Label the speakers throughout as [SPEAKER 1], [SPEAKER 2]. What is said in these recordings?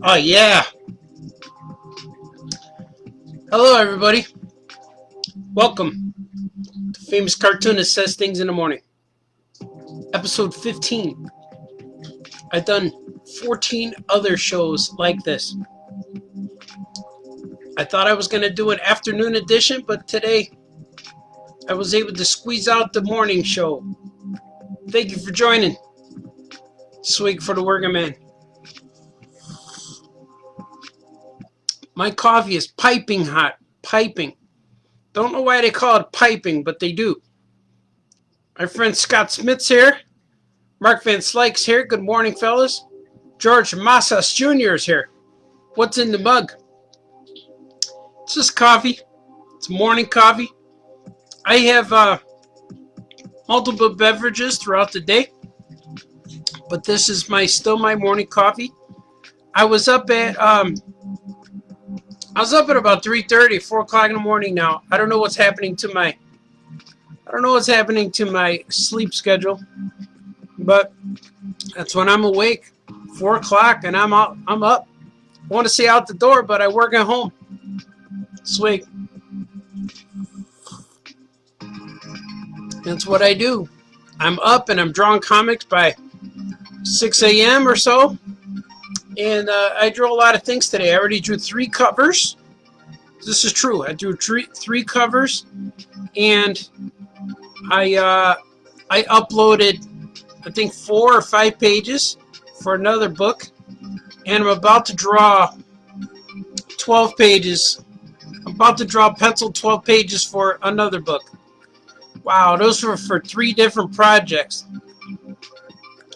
[SPEAKER 1] Oh, yeah. Hello, everybody. Welcome to Famous Cartoonist Says Things in the Morning. Episode 15. I've done 14 other shows like this. I thought I was going to do an afternoon edition, but today I was able to squeeze out the morning show. Thank you for joining. Swig for the working man. My coffee is piping hot. Piping. Don't know why they call it piping, but they do. My friend Scott Smith's here. Mark Van Slyke's here. Good morning, fellas. George Massas Jr. is here. What's in the mug? It's just coffee. It's morning coffee. I have multiple beverages throughout the day, but this is still my morning coffee. I was up at about 3:30, 4 o'clock in the morning now. I don't know what's happening to my sleep schedule, but that's when I'm awake. 4 o'clock and I'm up. I want to say out the door, but I work at home. Swig. That's what I do. I'm up and I'm drawing comics by 6 a.m. or so. And I drew a lot of things today. I already drew 3 covers. This is true. I drew three covers, and I uploaded, I think, 4 or 5 pages for another book, and I'm about to draw 12 pages. I'm about to draw pencil 12 pages for another book. Wow, those were for 3 different projects.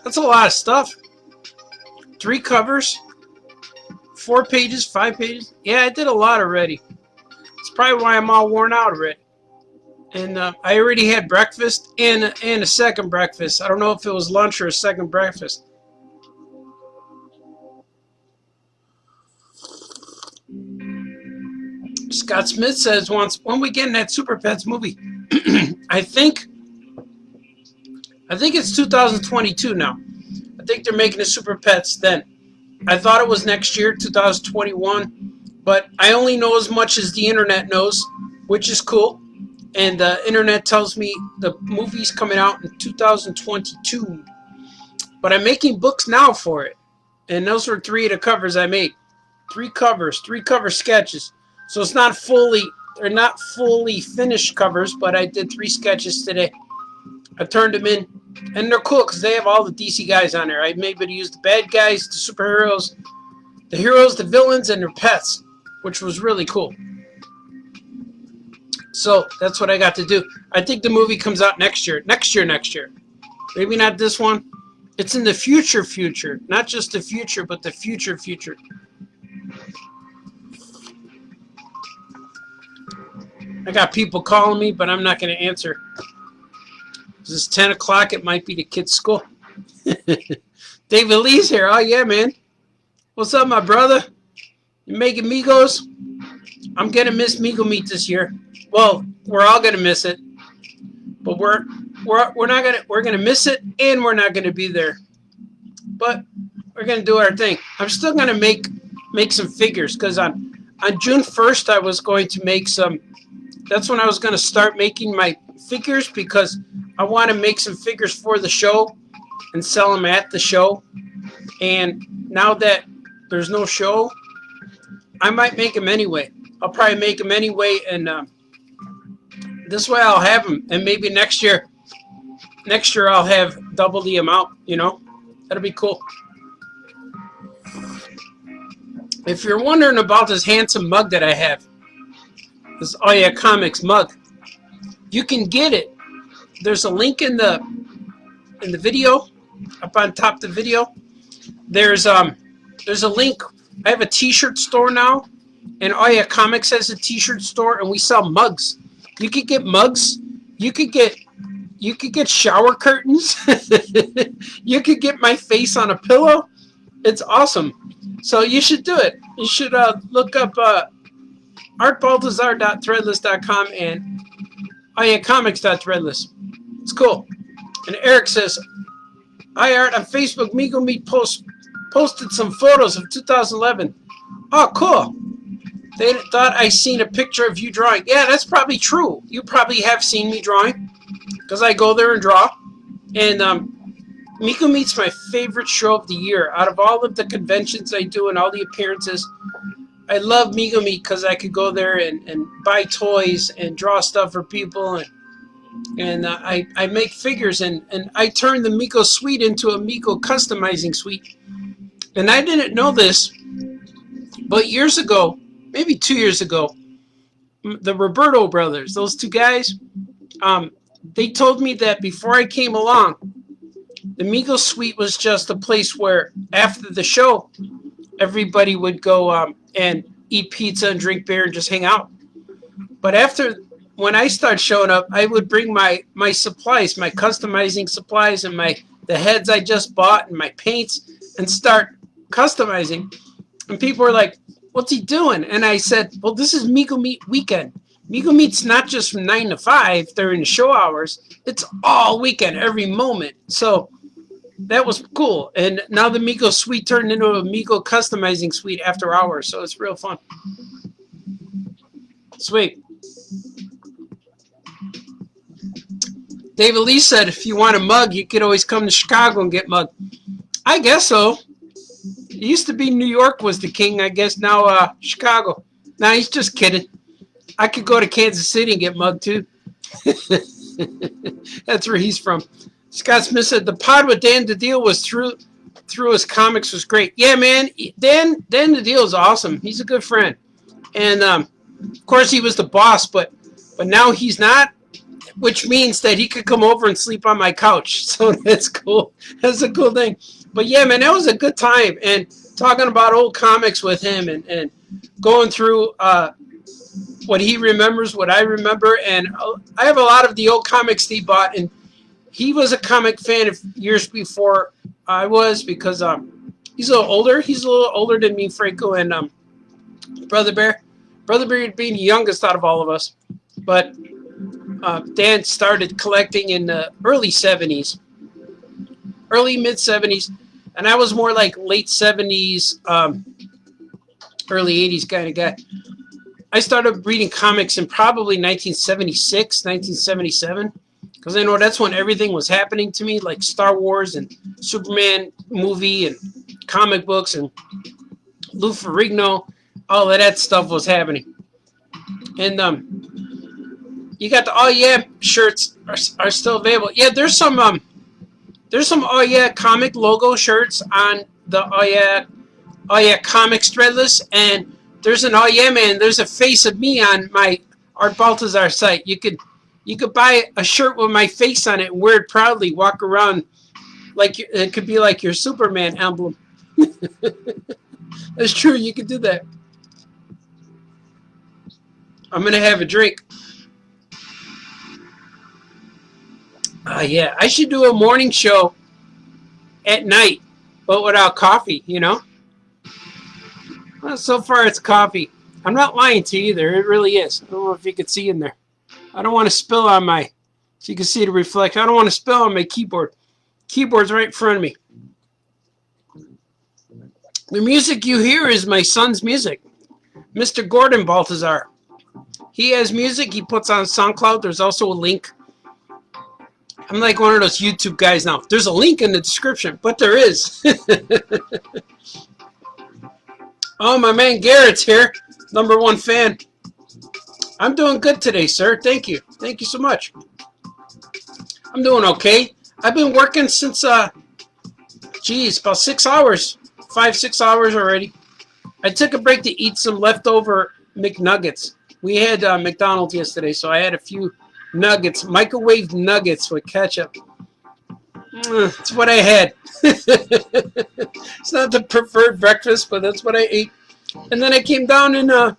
[SPEAKER 1] That's a lot of stuff. 3 covers, 4 pages, 5 pages. Yeah, I did a lot already. It's probably why I'm all worn out already. And I already had breakfast and a second breakfast. I don't know if it was lunch or a second breakfast. Scott Smith says when we get in that Super Pets movie. I think it's 2022 now. I think they're making the Super Pets then. I thought it was next year, 2021, but I only know as much as the internet knows, which is cool. And the internet tells me the movie's coming out in 2022. But I'm making books now for it. And those were 3 of the covers I made. 3 covers, 3 cover sketches. So they're not fully finished covers, but I did 3 sketches today. I turned them in, and they're cool because they have all the DC guys on there. I'm able to use the bad guys, the superheroes, the heroes, the villains, and their pets, which was really cool. So that's what I got to do. I think the movie comes out next year. Next year. Maybe not this one. It's in the future. Not just the future, but the future. I got people calling me, but I'm not going to answer. It's 10 o'clock. It might be the kids' school. David Lee's here. Oh, yeah, man. What's up, my brother? You making Migos? I'm going to miss Migo Meat this year. Well, we're all going to miss it. But we're going to miss it, and we're not going to be there. But we're going to do our thing. I'm still going to make some figures because on June 1st, I was going to make some. That's when I was going to start making my figures because I want to make some figures for the show and sell them at the show. And now that there's no show, I might make them anyway. I'll probably make them anyway, and this way I'll have them. And maybe next year I'll have double the amount, you know. That'll be cool. If you're wondering about this handsome mug that I have, this Oh Yeah Comics mug, you can get it. There's a link in the video, up on top of the video. There's a link. I have a t-shirt store now, and Oh Yeah Comics has a t-shirt store, and we sell mugs. You could get mugs. You could get shower curtains. You could get my face on a pillow. It's awesome. So you should do it. You should look up artbaltazar.threadless.com and oyacomics.threadless. It's cool. And Eric says, "Hi Art, on Facebook, Mego Meat posted some photos of 2011. Oh, cool. They thought I seen a picture of you drawing. Yeah, that's probably true. You probably have seen me drawing, because I go there and draw. And Mego Meat's my favorite show of the year. Out of all of the conventions I do and all the appearances, I love Mego Meat because I could go there and buy toys and draw stuff for people. And I make figures, and I turned the Mego Suite into a Mego customizing suite. And I didn't know this, but years ago, maybe 2 years ago, the Roberto brothers, those two guys, they told me that before I came along, the Mego Suite was just a place where after the show, everybody would go and eat pizza and drink beer and just hang out. But when I started showing up, I would bring my supplies, my customizing supplies, and the heads I just bought and my paints, and start customizing. And people were like, "What's he doing?" And I said, "Well, this is Mego Meat weekend. Mego Meat's not just from 9 to 5 during the show hours. It's all weekend, every moment." So that was cool. And now the Mego Suite turned into a Mego customizing suite after hours. So it's real fun. Sweet. David Lee said, if you want a mug, you could always come to Chicago and get mug. I guess so. It used to be New York was the king. I guess now Chicago. Nah, he's just kidding. I could go to Kansas City and get mug too. That's where he's from. Scott Smith said, the pod with Dan DeDeal was through his comics was great. Yeah, man. Dan DeDeal is awesome. He's a good friend. And, of course, he was the boss, but now he's not, which means that he could come over and sleep on my couch. So that's cool. That's a cool thing. But, yeah, man, that was a good time. And talking about old comics with him and going through what he remembers, what I remember. And I have a lot of the old comics he bought, and he was a comic fan of years before I was, because he's a little older. He's a little older than me, Franco, and Brother Bear. Brother Bear being the youngest out of all of us. But Dan started collecting in the early 70s, early mid-70s, and I was more like late 70s, early 80s kind of guy. I started reading comics in probably 1976, 1977. Because I know that's when everything was happening to me, like Star Wars and Superman movie and comic books and Lou Ferrigno, all of that stuff was happening. And you got the Oh Yeah shirts are still available. Yeah, there's some Oh Yeah comic logo shirts on the Oh Yeah Comics Threadless, and there's an Oh Yeah Man. There's a face of me on my Art Baltazar site. You could buy a shirt with my face on it and wear it proudly. Walk around like it could be like your Superman emblem. That's true. You could do that. I'm going to have a drink. Yeah, I should do a morning show at night, but without coffee, you know? Well, so far it's coffee. I'm not lying to you either. It really is. I don't know if you could see in there. I don't want to spill on my, so you can see the reflection. I don't want to spill on my keyboard. Keyboard's right in front of me. The music you hear is my son's music, Mr. Gordon Baltazar. He has music he puts on SoundCloud. There's also a link. I'm like one of those YouTube guys now. There's a link in the description, but there is. Oh, my man Garrett's here. #1 fan. I'm doing good today, sir. Thank you. Thank you so much. I'm doing okay. I've been working since Geez, about 6 hours. 5-6 hours already. I took a break to eat some leftover McNuggets. We had McDonald's yesterday, so I had a few nuggets, microwave nuggets with ketchup. That's what I had. It's not the preferred breakfast, but that's what I ate. And then I came down and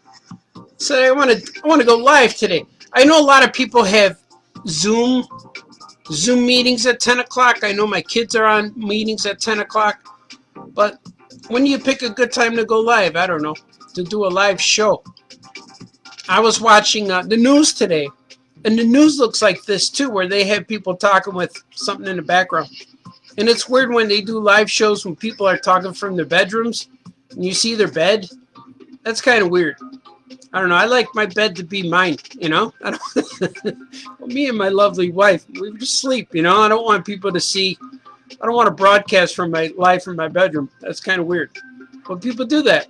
[SPEAKER 1] said I want to go live today. I know a lot of people have Zoom meetings at 10 o'clock. I know my kids are on meetings at 10 o'clock. But when do you pick a good time to go live? I don't know. To do a live show. I was watching the news today. And the news looks like this too, where they have people talking with something in the background. And it's weird when they do live shows when people are talking from their bedrooms and you see their bed. That's kind of weird. I don't know. I like my bed to be mine, you know. I don't, me and my lovely wife, we just sleep, you know. I don't want people to see. I don't want to broadcast from my live from my bedroom. That's kind of weird. But people do that.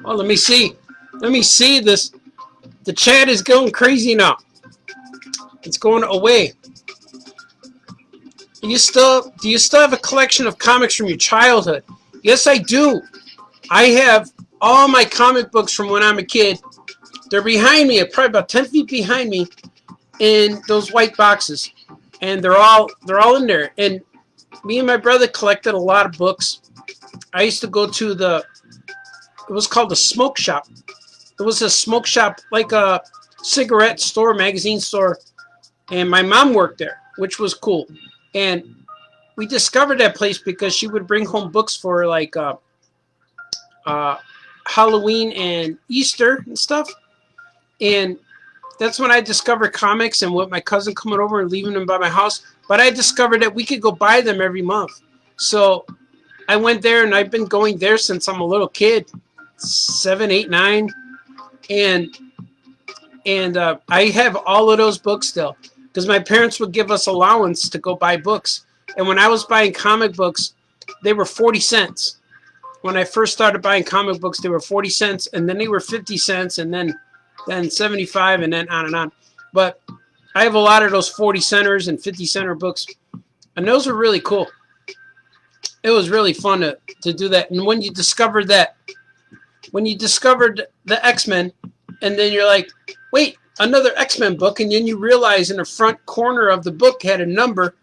[SPEAKER 1] Oh, let me see. Let me see this. The chat is going crazy now. It's going away. Do you still have a collection of comics from your childhood? Yes, I do. I have all my comic books from when I'm a kid. They're behind me, probably about 10 feet behind me, in those white boxes, and they're all in there. And me and my brother collected a lot of books. I used to go to it was called the Smoke Shop. It was a smoke shop, like a cigarette store, magazine store, and my mom worked there, which was cool. And we discovered that place because she would bring home books for like Halloween and Easter and stuff. And that's when I discovered comics, and with my cousin coming over and leaving them by my house. But I discovered that we could go buy them every month. So I went there, and I've been going there since I'm a little kid, 7, 8, 9. And I have all of those books still because my parents would give us allowance to go buy books. And when I was buying comic books, they were 40 cents. When I first started buying comic books, they were 40 cents, and then they were 50 cents, and then 75, and then on and on. But I have a lot of those 40 centers and 50 center books, and those were really cool. It was really fun to do that. And when you discovered the X-Men, and then you're like, wait, another X-Men book, and then you realize in the front corner of the book had a number,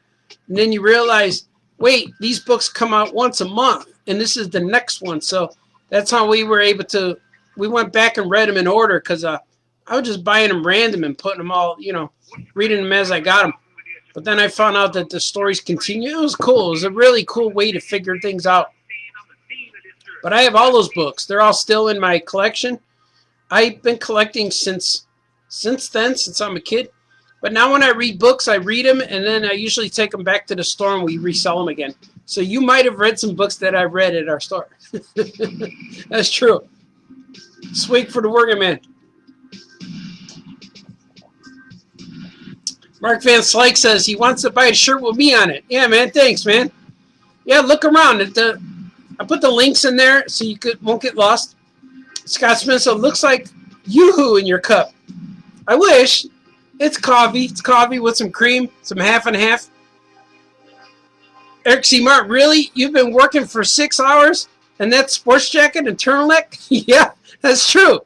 [SPEAKER 1] and then you realize, wait, these books come out once a month, and this is the next one. So that's how we were able to, we went back and read them in order, because I was just buying them random and putting them all, you know, reading them as I got them. But then I found out that the stories continue. It was cool. It was a really cool way to figure things out. But I have all those books. They're all still in my collection. I've been collecting since then, since I'm a kid. But now when I read books, I read them, and then I usually take them back to the store and we resell them again. So you might have read some books that I read at our store. That's true. Swig for the working man. Mark Van Slyke says he wants to buy a shirt with me on it. Yeah, man. Thanks, man. Yeah, look around. I put the links in there so you won't get lost. Scott Smith, so it looks like Yoo-hoo in your cup. I wish. It's coffee. It's coffee with some cream, some half and half. Eric C. Martin, really? You've been working for 6 hours? And that sports jacket and turtleneck? Yeah, that's true.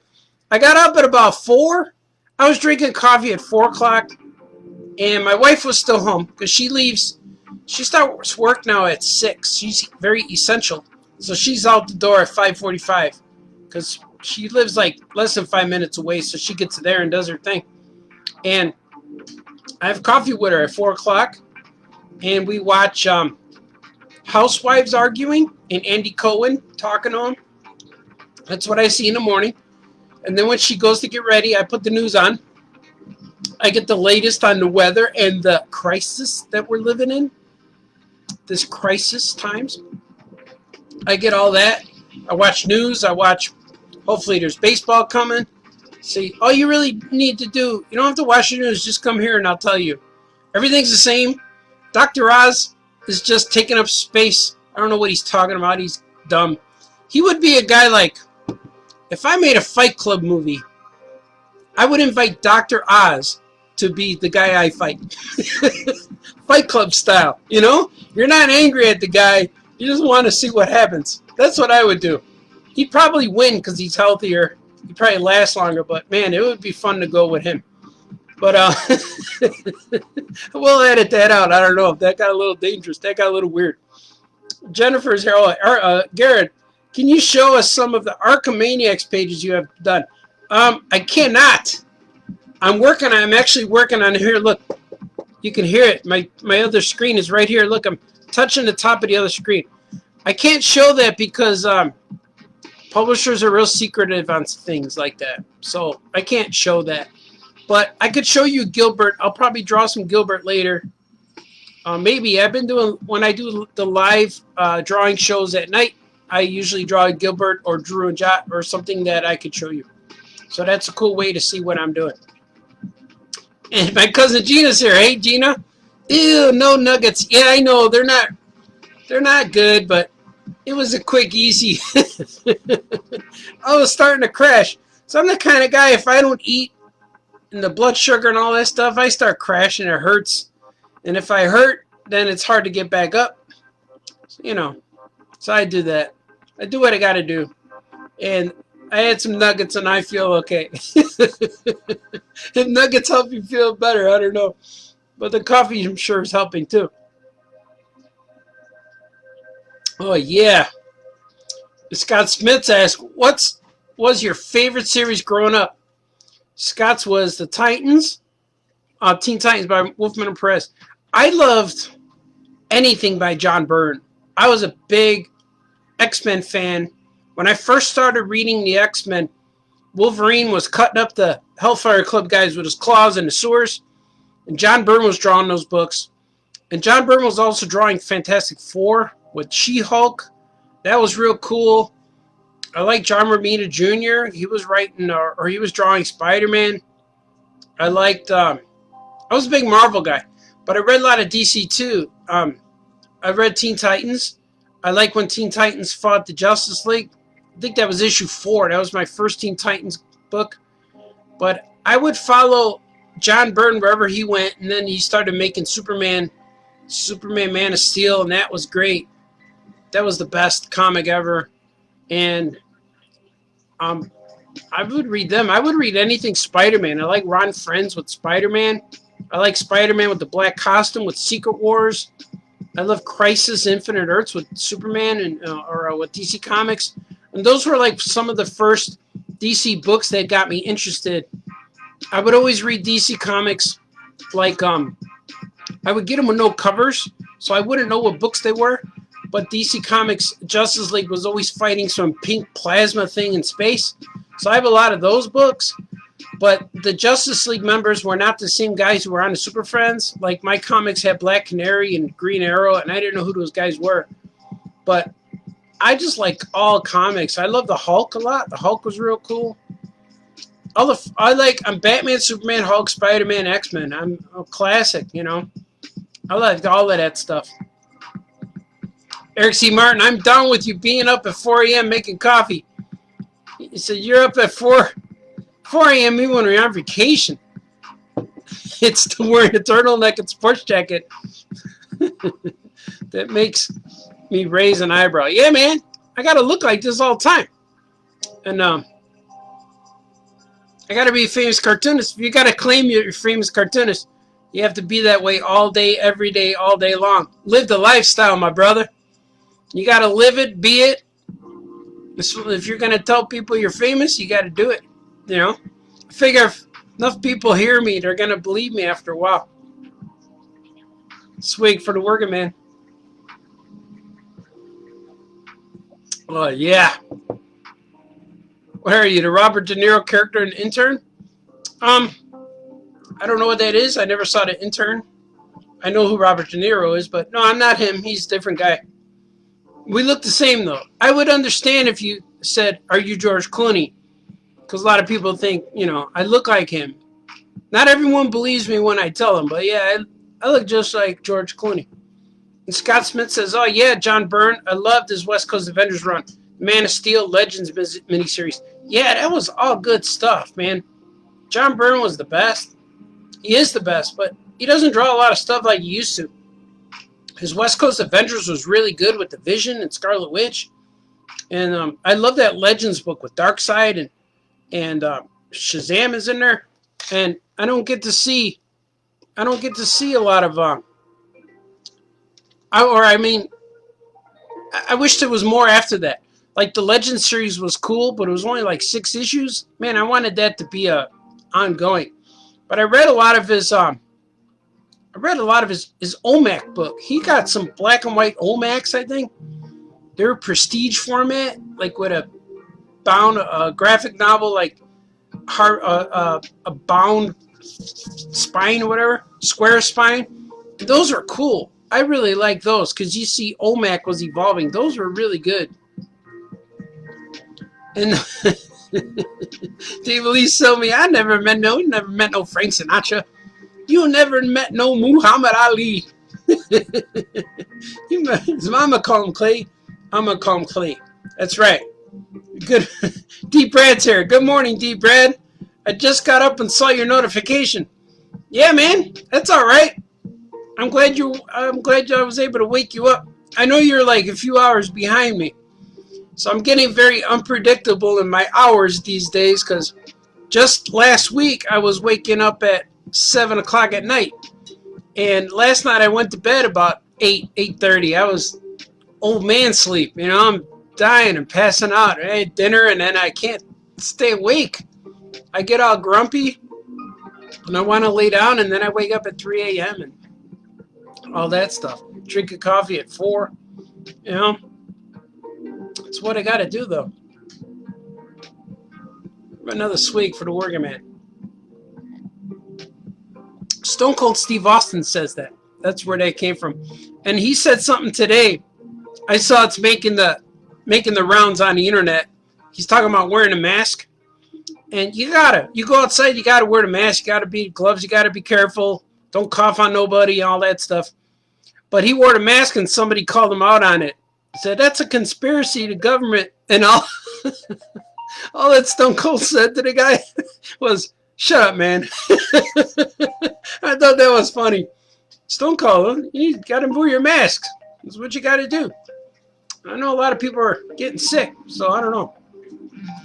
[SPEAKER 1] I got up at about 4. I was drinking coffee at 4 o'clock. And my wife was still home because she leaves. She starts work now at 6. She's very essential. So she's out the door at 5:45 because she lives like less than 5 minutes away. So she gets there and does her thing. And I have coffee with her at 4 o'clock. And we watch Housewives arguing and Andy Cohen talking to him. That's what I see in the morning. And then when she goes to get ready, I put the news on. I get the latest on the weather and the crisis that we're living in. This crisis times. I get all that. I watch news. I watch, hopefully there's baseball coming. See, all you really need to do, you don't have to watch the news. Just come here and I'll tell you. Everything's the same. Dr. Oz is just taking up space. I don't know what he's talking about. He's dumb. He would be a guy like, if I made a Fight Club movie, I would invite Dr. Oz to be the guy I fight. Fight Club style, you know? You're not angry at the guy. You just want to see what happens. That's what I would do. He'd probably win because he's healthier. He'd probably last longer, but man, it would be fun to go with him. But we'll edit that out. I don't know if that got a little dangerous. That got a little weird. Jennifer's here. Oh, Garrett, can you show us some of the Archimaniacs pages you have done? I cannot. I'm actually working on here. Look, you can hear it. My other screen is right here. Look, I'm touching the top of the other screen. I can't show that because publishers are real secretive on things like that. So I can't show that. But I could show you Gilbert. I'll probably draw some Gilbert later. Maybe. I've been doing, when I do the live drawing shows at night, I usually draw Gilbert or Drew and Jot or something that I could show you. So that's a cool way to see what I'm doing. And my cousin Gina's here. Hey, Gina. Ew, no nuggets. Yeah, I know. They're not good, but it was a quick, easy. I was starting to crash. So I'm the kind of guy, if I don't eat and the blood sugar and all that stuff, I start crashing. It hurts. And if I hurt, then it's hard to get back up. You know. So I do that. I do what I got to do. And I had some nuggets and I feel okay. If nuggets help you feel better, I don't know. But the coffee, I'm sure, is helping too. Oh, yeah. Scott Smith asked, what was your favorite series growing up? Scott's was the Titans, Teen Titans by Wolfman and Perez. I loved anything by John Byrne. I was a big X-Men fan. When I first started reading the X-Men, Wolverine was cutting up the Hellfire Club guys with his claws in the sewers. And John Byrne was drawing those books. And John Byrne was also drawing Fantastic Four with She-Hulk. That was real cool. I like John Romita Jr. He was writing, or he was drawing Spider-Man. I liked, I was a big Marvel guy. But I read a lot of DC too. I read Teen Titans. I like when Teen Titans fought the Justice League. I think that was issue 4. That was my first Teen Titans book. But I would follow John Byrne wherever he went, and then he started making Superman, Man of Steel, and that was great. That was the best comic ever. And I would read them. I would read anything Spider-Man. I like Ron Frenz with Spider-Man. I like Spider-Man with the black costume with Secret Wars. I love Crisis Infinite Earths with Superman and or with DC Comics. And those were like some of the first DC books that got me interested. I would always read DC Comics like I would get them with no covers, so I wouldn't know what books they were. But DC Comics Justice League was always fighting some pink plasma thing in space. So I have a lot of those books. But the Justice League members were not the same guys who were on the Super Friends. Like my comics had Black Canary and Green Arrow, and I didn't know who those guys were. But I just like all comics. I love the Hulk a lot. The Hulk was real cool. I'm Batman, Superman, Hulk, Spider-Man, X-Men. I'm a classic, you know. I like all of that stuff. Eric C. Martin, I'm down with you being up at 4 a.m. making coffee. He said, you're up at 4 a.m. even when we're on vacation. It's wearing a turtleneck and sports jacket that makes me raise an eyebrow. Yeah, man, I got to look like this all the time. And I got to be a famous cartoonist. If you got to claim you're a famous cartoonist, you have to be that way all day, every day, all day long. Live the lifestyle, my brother. You got to live it, be it. If you're going to tell people you're famous, you got to do it. You know, I figure if enough people hear me, they're going to believe me after a while. Swig for the working man. Oh, yeah. What are you, the Robert De Niro character in Intern? I don't know what that is. I never saw the Intern. I know who Robert De Niro is, but no, I'm not him. He's a different guy. We look the same, though. I would understand if you said, are you George Clooney? Because a lot of people think, you know, I look like him. Not everyone believes me when I tell them, but yeah, I look just like George Clooney. And Scott Smith says, oh, yeah, John Byrne. I loved his West Coast Avengers run. Man of Steel, Legends miniseries. Yeah, that was all good stuff, man. John Byrne was the best. He is the best, but he doesn't draw a lot of stuff like he used to. His West Coast Avengers was really good with the Vision and Scarlet Witch, and I love that Legends book with Darkseid and Shazam is in there, and I don't get to see a lot of I wish there was more after that. Like the Legends series was cool, but it was only like 6 issues. Man, I wanted that to be ongoing. But I read a lot of his his OMAC book. He got some black and white OMACs, I think. They're prestige format, like with a bound graphic novel, like a bound spine or whatever, square spine. Those are cool. I really like those because you see OMAC was evolving. Those were really good. And Dave Lee told me, I never met no Frank Sinatra. You never met no Muhammad Ali. His mama called him Clay. I'm gonna call him Clay. That's right. Good. Deep Brad's here. Good morning, Deep Brad. I just got up and saw your notification. Yeah, man, that's all right. I'm glad I was able to wake you up. I know you're like a few hours behind me, so I'm getting very unpredictable in my hours these days. Because just last week I was waking up at 7 o'clock at night, and last night I went to bed about 8:30. I was old man sleep. You know, I'm dying and passing out. I had dinner and then I can't stay awake. I get all grumpy and I want to lay down, and then I wake up at 3 a.m. and all that stuff. Drink a coffee at 4. You know, it's what I got to do though. Another swig for the working man. Stone Cold Steve Austin says that. That's where they came from. And he said something today. I saw it's making the rounds on the internet. He's talking about wearing a mask. And you go outside, you gotta wear the mask, you gotta be gloves, you gotta be careful, don't cough on nobody, all that stuff. But he wore the mask and somebody called him out on it. He said, that's a conspiracy to government, and all all that Stone Cold said to the guy was, shut up, man. I thought that was funny. Stone Cold, you gotta wear your masks. That's what you gotta do. I know a lot of people are getting sick, so I don't know.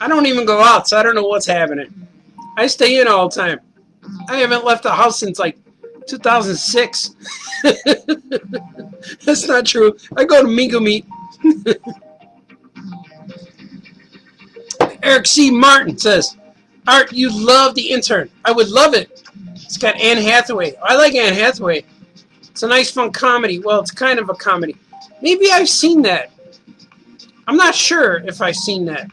[SPEAKER 1] I don't even go out, so I don't know what's happening. I stay in all the time. I haven't left the house since like 2006. That's not true. I go to Mingo Meat. Eric C. Martin says, Art, you love The Intern. I would love it. It's got Anne Hathaway. I like Anne Hathaway. It's a nice, fun comedy. Well, it's kind of a comedy. Maybe I've seen that. I'm not sure if I've seen that.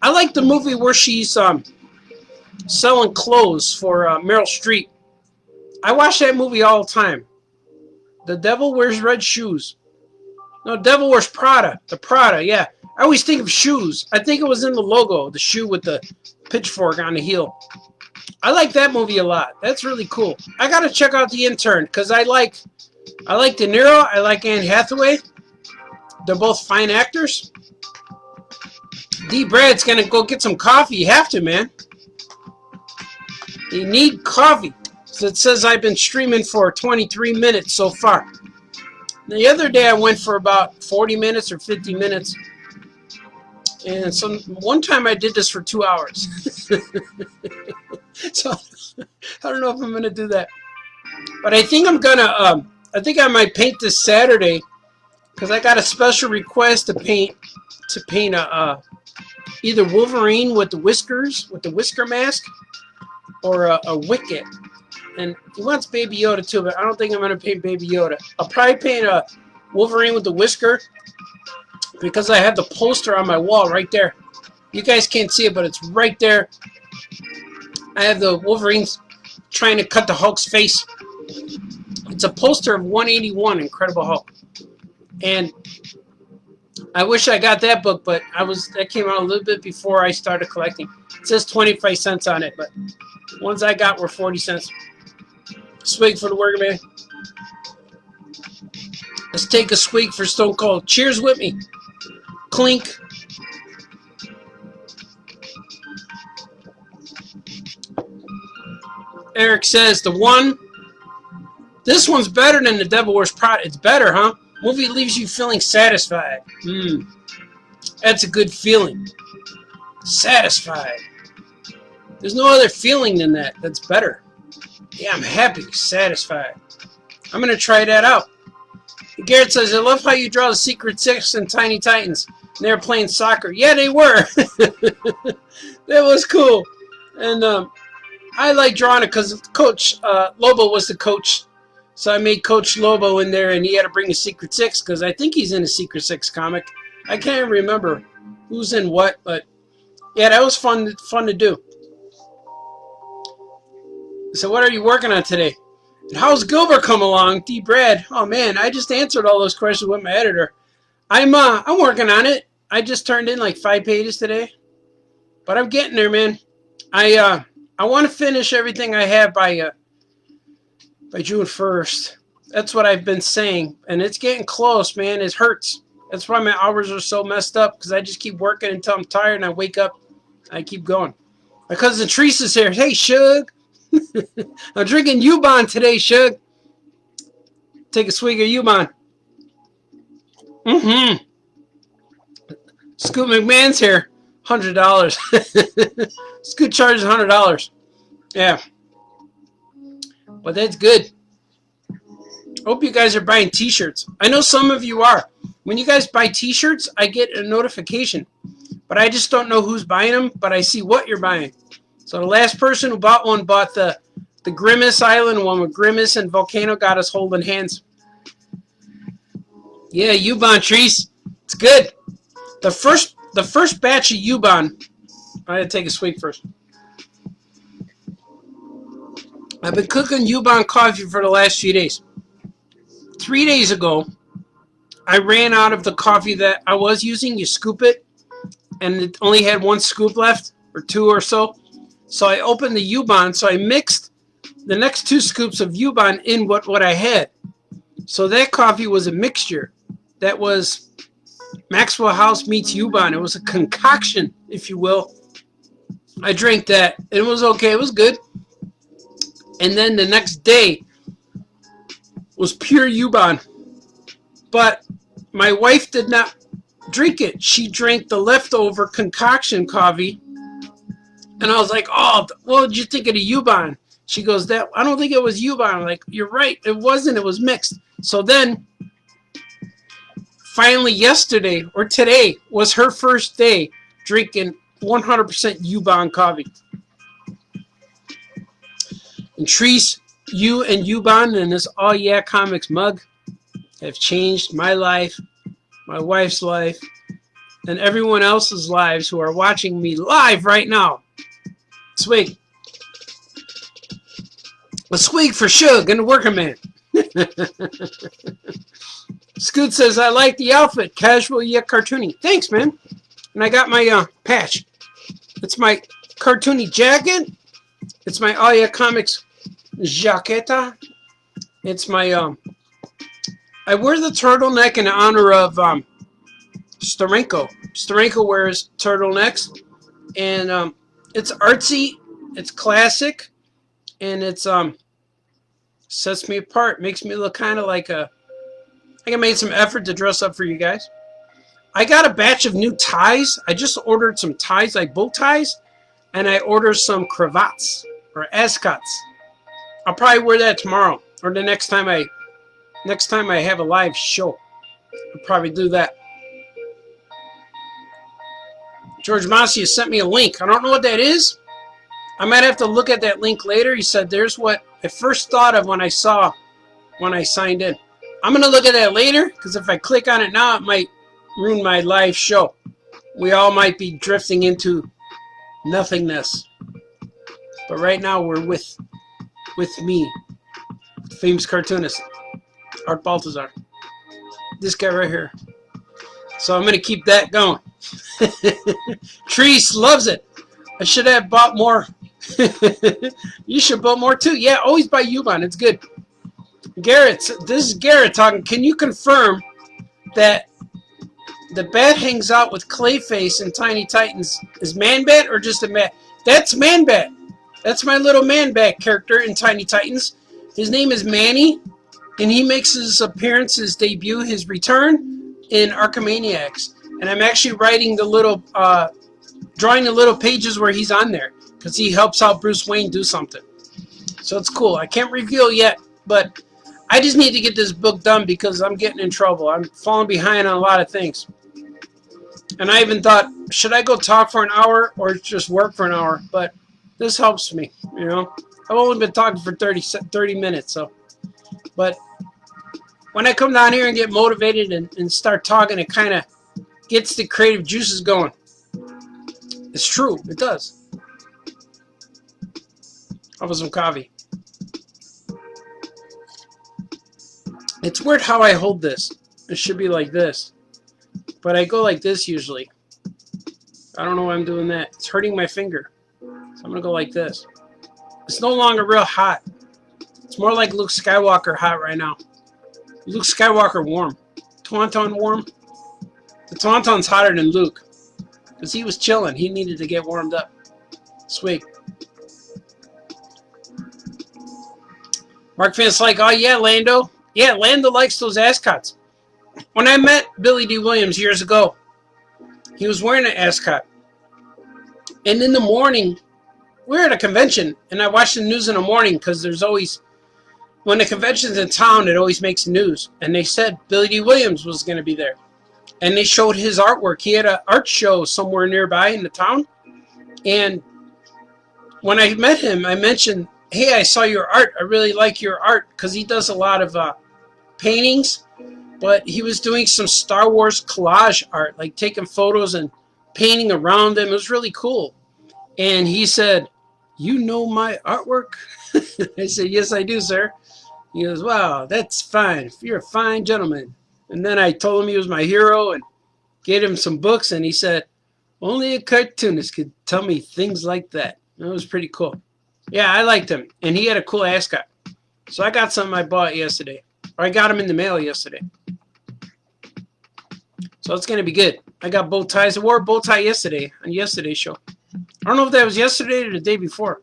[SPEAKER 1] I like the movie where she's selling clothes for Meryl Streep. I watch that movie all the time. The Devil Wears Red Shoes. No, Devil Wears Prada. The Prada, yeah. I always think of shoes. I think it was in the logo, the shoe with the pitchfork on the heel. I like that movie a lot. That's really cool. I gotta check out The Intern because I like De Niro. I like Anne Hathaway. They're both fine actors. D. Brad's gonna go get some coffee. You have to, man. You need coffee. So it says I've been streaming for 23 minutes so far. The other day I went for about 40 minutes or 50 minutes. And so one time I did this for 2 hours. So I don't know if I'm gonna do that. But I think I'm gonna I think I might paint this Saturday because I got a special request to paint either Wolverine with the whiskers, with the whisker mask, or a Wicket. And he wants Baby Yoda too, but I don't think I'm going to paint Baby Yoda. I'll probably paint a Wolverine with the whisker because I have the poster on my wall right there. You guys can't see it, but it's right there. I have the Wolverine trying to cut the Hulk's face. It's a poster of 181, Incredible Hulk. And I wish I got that book, but that came out a little bit before I started collecting. It says 25 cents on it, but the ones I got were 40 cents. Swig for the working man. Let's take a swig for Stone Cold. Cheers with me. Clink. Eric says the one. This one's better than The Devil Wears Prada. It's better, huh? Movie leaves you feeling satisfied. That's a good feeling. Satisfied. There's no other feeling than that. That's better. Yeah, I'm happy, satisfied. I'm going to try that out. Garrett says, I love how you draw the Secret Six and Tiny Titans. And they were playing soccer. Yeah, they were. That was cool. And I like drawing it because Coach Lobo was the coach. So I made Coach Lobo in there, and he had to bring the Secret Six because I think he's in a Secret Six comic. I can't remember who's in what, but yeah, that was fun to do. So what are you working on today? And how's Gilbert come along? D. Brad. Oh man, I just answered all those questions with my editor. I'm working on it. I just turned in like 5 pages today, but I'm getting there, man. I want to finish everything I have by June 1st. That's what I've been saying, and it's getting close, man. It hurts. That's why my hours are so messed up, because I just keep working until I'm tired, and I wake up, I keep going. My cousin Teresa's here. Hey, Shug. I'm drinking Ubon today, Shug. Take a swig of Ubon. Scoot McMahon's here. $100. Scoot charges $100. Yeah. But that's good. Hope you guys are buying t-shirts. I know some of you are. When you guys buy t-shirts, I get a notification. But I just don't know who's buying them, but I see what you're buying. So the last person who bought one bought the Grimace Island one with Grimace and Volcano, got us holding hands. Yeah, Ubon trees. It's good. The first batch of Ubon. I gotta take a swig first. I've been cooking Ubon coffee for the last few days. 3 days ago, I ran out of the coffee that I was using. You scoop it, and it only had 1 scoop left, or 2 or so. So I opened the Ubon, so I mixed the next 2 scoops of Ubon in what I had. So that coffee was a mixture. That was Maxwell House meets Ubon. It was a concoction, if you will. I drank that. It was okay. It was good. And then the next day was pure Ubon. But my wife did not drink it. She drank the leftover concoction coffee. And I was like, oh, what did you think of the Ubon? She goes, I don't think it was Ubon. I'm like, you're right. It wasn't. It was mixed. So then, finally yesterday, or today, was her first day drinking 100% Ubon coffee. And Treese, you and Ubon and this All Yeah Comics mug have changed my life, my wife's life, and everyone else's lives who are watching me live right now. Swig. A swig for Shug and the working man. Scoot says, I like the outfit. Casual yet cartoony. Thanks, man. And I got my patch. It's my cartoony jacket. It's my All Yeah Comics jaqueta. It's my, I wear the turtleneck in honor of Steranko. Steranko wears turtlenecks. And it's artsy. It's classic. And it's, sets me apart. Makes me look kind of like a, I think I made some effort to dress up for you guys. I got a batch of new ties. I just ordered some ties, like bow ties. And I ordered some cravats or ascots. I'll probably wear that tomorrow or the next time I have a live show. I'll probably do that. George Massey has sent me a link. I don't know what that is. I might have to look at that link later. He said there's what I first thought of when I signed in. I'm going to look at that later because if I click on it now, it might ruin my live show. We all might be drifting into nothingness. But right now we're with me, famous cartoonist, Art Baltazar. This guy right here. So I'm going to keep that going. Treese loves it. I should have bought more. You should buy more too. Yeah, always buy Ubon. It's good. Garrett, this is Garrett talking. Can you confirm that the bat hangs out with Clayface and Tiny Titans is Man-Bat or just a bat? That's Man-Bat. That's my little man-bat character in Tiny Titans. His name is Manny, and he makes his appearance, his debut, his return in Archimaniacs. And I'm actually writing the little, drawing the little pages where he's on there, because he helps out Bruce Wayne do something. So it's cool. I can't reveal yet, but I just need to get this book done because I'm getting in trouble. I'm falling behind on a lot of things. And I even thought, should I go talk for an hour or just work for an hour? But this helps me, you know. I've only been talking for 30 minutes, so. But when I come down here and get motivated and start talking, it kind of gets the creative juices going. It's true. It does. How about some coffee? It's weird how I hold this. It should be like this. But I go like this usually. I don't know why I'm doing that. It's hurting my finger. So I'm going to go like this. It's no longer real hot. It's more like Luke Skywalker hot right now. Luke Skywalker warm. Tauntaun warm. The Tauntaun's hotter than Luke. Because he was chilling. He needed to get warmed up. Sweet. Mark Finn's like, oh yeah, Lando. Yeah, Lando likes those ascots. When I met Billy D. Williams years ago, he was wearing an ascot. And in the morning, we were at a convention, and I watched the news in the morning because there's always, when the convention's in town, it always makes news. And they said Billy D. Williams was going to be there. And they showed his artwork. He had an art show somewhere nearby in the town. And when I met him, I mentioned, hey, I saw your art. I really like your art because he does a lot of paintings. But he was doing some Star Wars collage art, like taking photos and painting around them. It was really cool. And he said, you know my artwork? I said, yes, I do, sir. He goes, wow, that's fine. You're a fine gentleman. And then I told him he was my hero and gave him some books. And he said, only a cartoonist could tell me things like that. That was pretty cool. Yeah, I liked him. And he had a cool ascot. So I got something I bought yesterday. Or I got him in the mail yesterday. So it's going to be good. I got bow ties. I wore a bow tie yesterday on yesterday's show. I don't know if that was yesterday or the day before.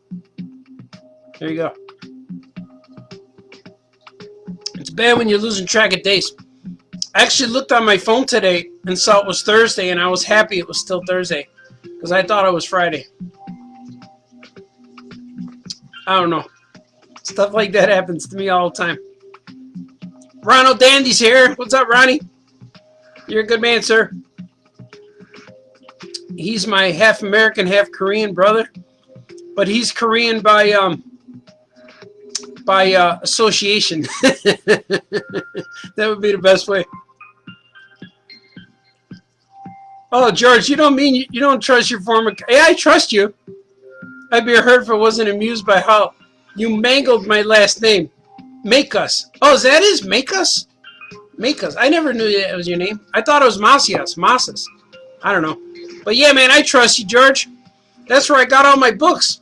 [SPEAKER 1] There you go. It's bad when you're losing track of days. I actually looked on my phone today and saw it was Thursday, and I was happy it was still Thursday because I thought it was Friday. I don't know. Stuff like that happens to me all the time. Ronald Dandy's here. What's up, Ronnie? You're a good man, sir. He's my half American, half Korean brother, but he's Korean by association. That would be the best way. Oh, George, you don't mean you don't trust your former? Hey, I trust you. I'd be hurt if I wasn't amused by how you mangled my last name. Make us. Oh, is that his? Make us? Make us. I never knew that was your name. I thought it was Masias. Masas. I don't know. But yeah, man, I trust you, George. That's where I got all my books.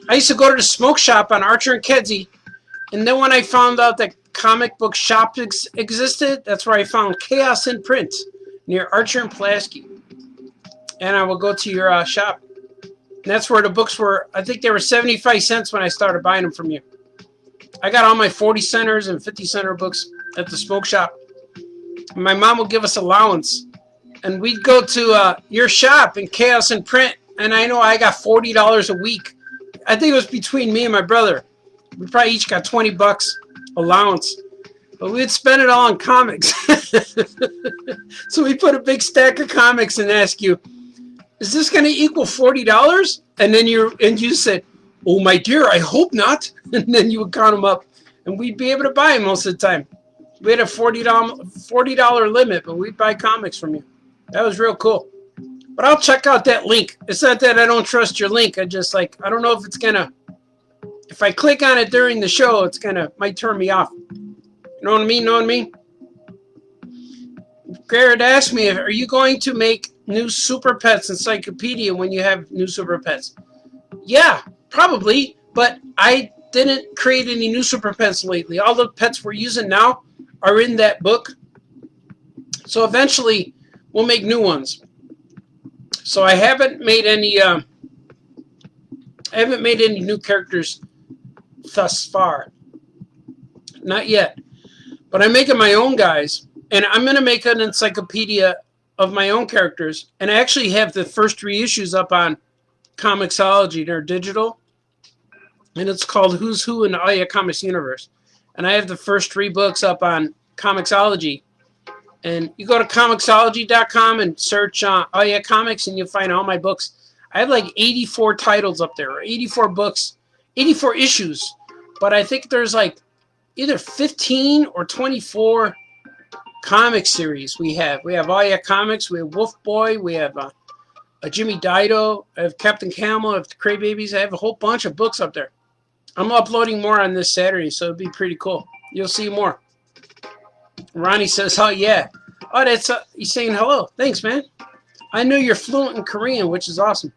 [SPEAKER 1] I used to go to the smoke shop on Archer and Kedzie. And then when I found out that comic book shop existed, that's where I found Chaos in Print near Archer and Pulaski. And I will go to your shop. And that's where the books were. I think they were 75 cents when I started buying them from you. I got all my 40 centers and 50 center books at the smoke shop. My mom would give us allowance. And we'd go to your shop in Chaos in Print. And I know I got $40 a week. I think it was between me and my brother. We probably each got 20 bucks allowance. But we'd spend it all on comics. So we put a big stack of comics and ask you, is this going to equal $40? And then you said, oh, my dear, I hope not. And then you would count them up. And we'd be able to buy them most of the time. We had a $40 limit, but we'd buy comics from you. That was real cool. But I'll check out that link. It's not that I don't trust your link. I just I don't know if it's going to, if I click on it during the show, it's going to, might turn me off. You know what I mean? Know what I mean? Garrett asked me, are you going to make new Super Pets encyclopedia when you have new Super Pets? Yeah, probably. But I didn't create any new Super Pets lately. All the pets we're using now are in that book. So eventually we'll make new ones. So I haven't made any I haven't made any new characters thus far. Not yet. But I'm making my own guys. And I'm going to make an encyclopedia of my own characters. And I actually have the first 3 issues up on Comixology. They're digital. And it's called Who's Who in the Aya Comics Universe. And I have the first 3 books up on Comixology. And you go to Comixology.com and search Aya Comics and you'll find all my books. I have like 84 titles up there, or 84 books, 84 issues. But I think there's like either 15 or 24 comic series we have. We have Aya Comics, we have Wolf Boy, we have a Jimmy Dido, I have Captain Camel, I have the Crybabies. I have a whole bunch of books up there. I'm uploading more on this Saturday, so it'll be pretty cool. You'll see more. Ronnie says, oh, yeah. Oh, that's he's saying hello. Thanks, man. I know you're fluent in Korean, which is awesome.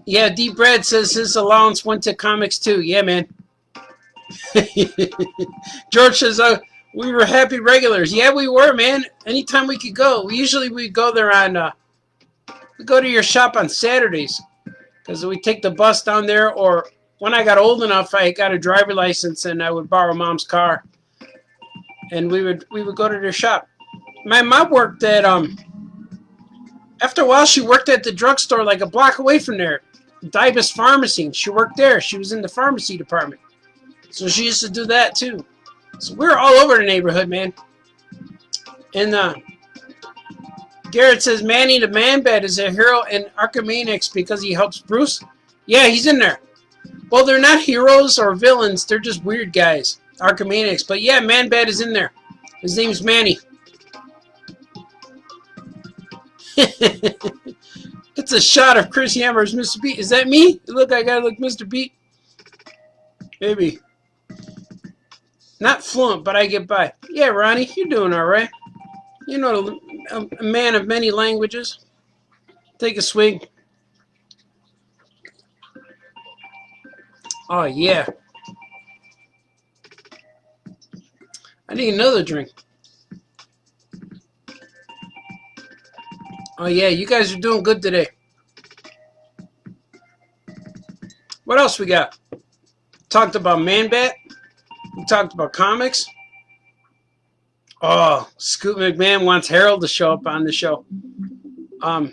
[SPEAKER 1] Yeah, D. Brad says his allowance went to comics, too. Yeah, man. George says, we were happy regulars. Yeah, we were, man. Anytime we could go. We go there on, we go to your shop on Saturdays. Because we take the bus down there, or when I got old enough, I got a driver license and I would borrow Mom's car. And we would go to their shop. My mom worked at, after a while, she worked at the drugstore like a block away from there. Dibus Pharmacy. She worked there. She was in the pharmacy department. So she used to do that too. So we're all over the neighborhood, man. And Garrett says Manny the Man-Bat is a hero in Archimaniacs because he helps Bruce. Yeah, he's in there. Well, they're not heroes or villains. They're just weird guys. Archimaniacs. But yeah, Man-Bat is in there. His name's Manny. It's a shot of Chris Hammer's Mr. Beat. Is that me? Look, I gotta look Mr. Beat. Maybe. Not fluent, but I get by. Yeah, Ronnie, you're doing all right. You know, a man of many languages. Take a swig. Oh, yeah. I need another drink. Oh, yeah, you guys are doing good today. What else we got? Talked about Man-Bat. We talked about comics. Oh, Scoot McMahon wants Harold to show up on the show. Oh,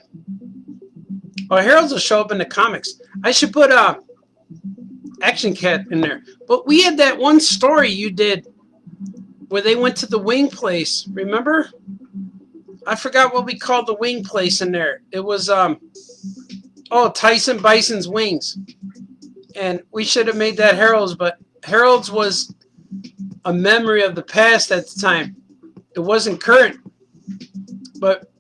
[SPEAKER 1] Harold will show up in the comics. I should put Action Cat in there. But we had that one story you did where they went to the wing place. Remember? I forgot what we called the wing place in there. It was, Tyson Bison's Wings. And we should have made that Harold's, but Harold's was a memory of the past at the time. It wasn't current. But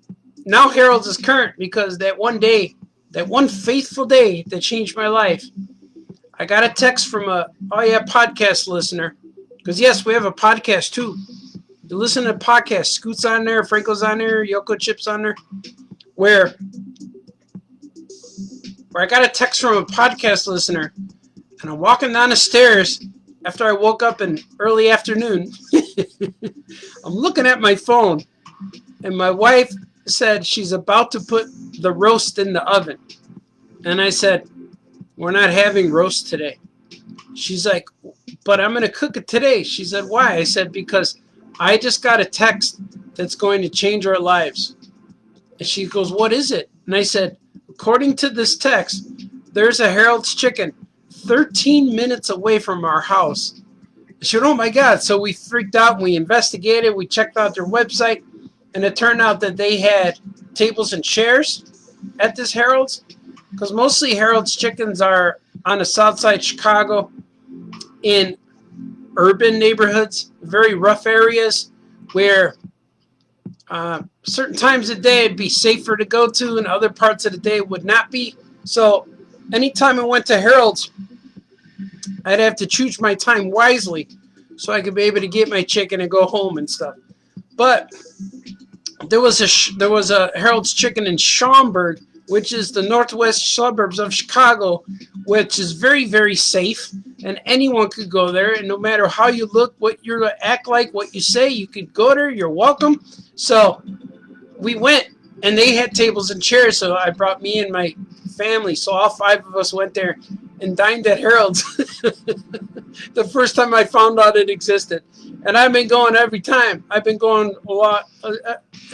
[SPEAKER 1] now Harold's is current because that one day, that one faithful day that changed my life, I got a text from a podcast listener. Because, yes, we have a podcast, too. You listen to podcasts. Scoot's on there, Franco's on there, Yoko Chip's on there. Where I got a text from a podcast listener, and I'm walking down the stairs after I woke up in early afternoon. I'm looking at my phone, and my wife said she's about to put the roast in the oven. And I said, we're not having roast today. She's like, but I'm going to cook it today. She said, why? I said, because I just got a text that's going to change our lives. And she goes, what is it? And I said, according to this text, there's a Harold's Chicken 13 minutes away from our house. She said, oh my God. So we freaked out and we investigated. We checked out their website. And it turned out that they had tables and chairs at this Harold's. Because mostly Harold's Chickens are on the south side of Chicago in urban neighborhoods, very rough areas where certain times of the day it'd be safer to go to and other parts of the day would not be. So anytime I went to Harold's, I'd have to choose my time wisely so I could be able to get my chicken and go home and stuff. But there was a Harold's Chicken in Schaumburg, which is the northwest suburbs of Chicago, which is very, very safe, and anyone could go there, and no matter how you look, what you act like, what you say, you could go there, you're welcome. So we went, and they had tables and chairs, so I brought me and my family, so all 5 of us went there and dined at Harold's the first time I found out it existed. And I've been going every time. I've been going a lot,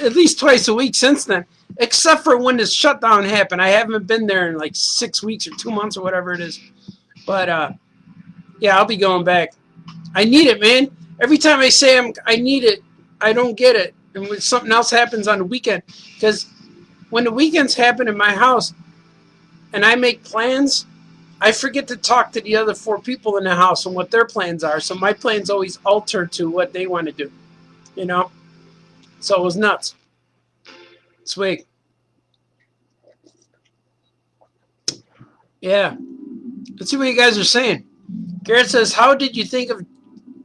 [SPEAKER 1] at least twice a week since then, except for when this shutdown happened. I haven't been there in like 6 weeks or 2 months or whatever it is. But yeah, I'll be going back. I need it, man. Every time I say I need it, I don't get it. And when something else happens on the weekend, because when the weekends happen in my house and I make plans, I forget to talk to the other 4 people in the house and what their plans are. So my plans always alter to what they want to do, you know? So it was nuts. Sweet. Yeah. Let's see what you guys are saying. Garrett says, how did you think of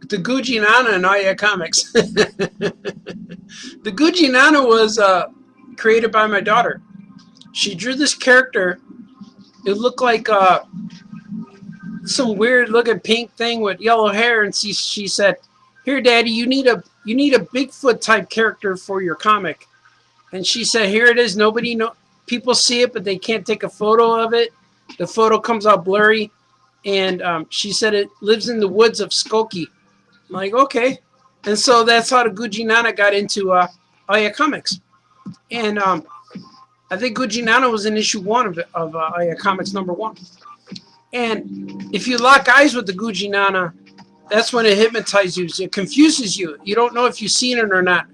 [SPEAKER 1] the Gucci Nana in all your comics? The Gucci Nana was created by my daughter. She drew this character. It looked like some weird looking pink thing with yellow hair, and she said, "Here, Daddy, you need a Bigfoot type character for your comic." And she said, "Here it is. People see it, but they can't take a photo of it. The photo comes out blurry." And she said it lives in the woods of Skokie. I'm like, okay. And so that's how the Gucci Nana got into Aya Comics. And I think Gucci Nana was in issue 1 of Aya Comics #1. And if you lock eyes with the Gucci Nana, that's when it hypnotizes you. It confuses you. You don't know if you've seen it or not.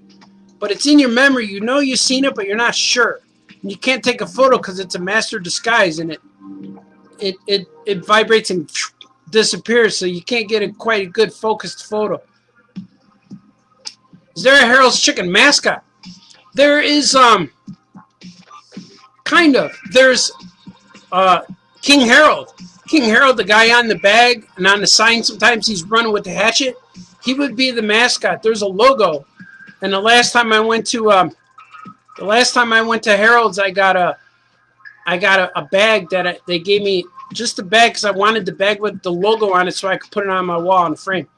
[SPEAKER 1] But it's in your memory. You know you've seen it, but you're not sure. And you can't take a photo because it's a master disguise, and it vibrates and disappears, so you can't get quite a good focused photo. Is there a Harold's Chicken mascot? There is kind of. There's King Harold. King Harold, the guy on the bag and on the sign, sometimes he's running with the hatchet. He would be the mascot. There's a logo. And the last time I went to Harold's, I got a bag that they gave me, just a bag because I wanted the bag with the logo on it so I could put it on my wall in a frame.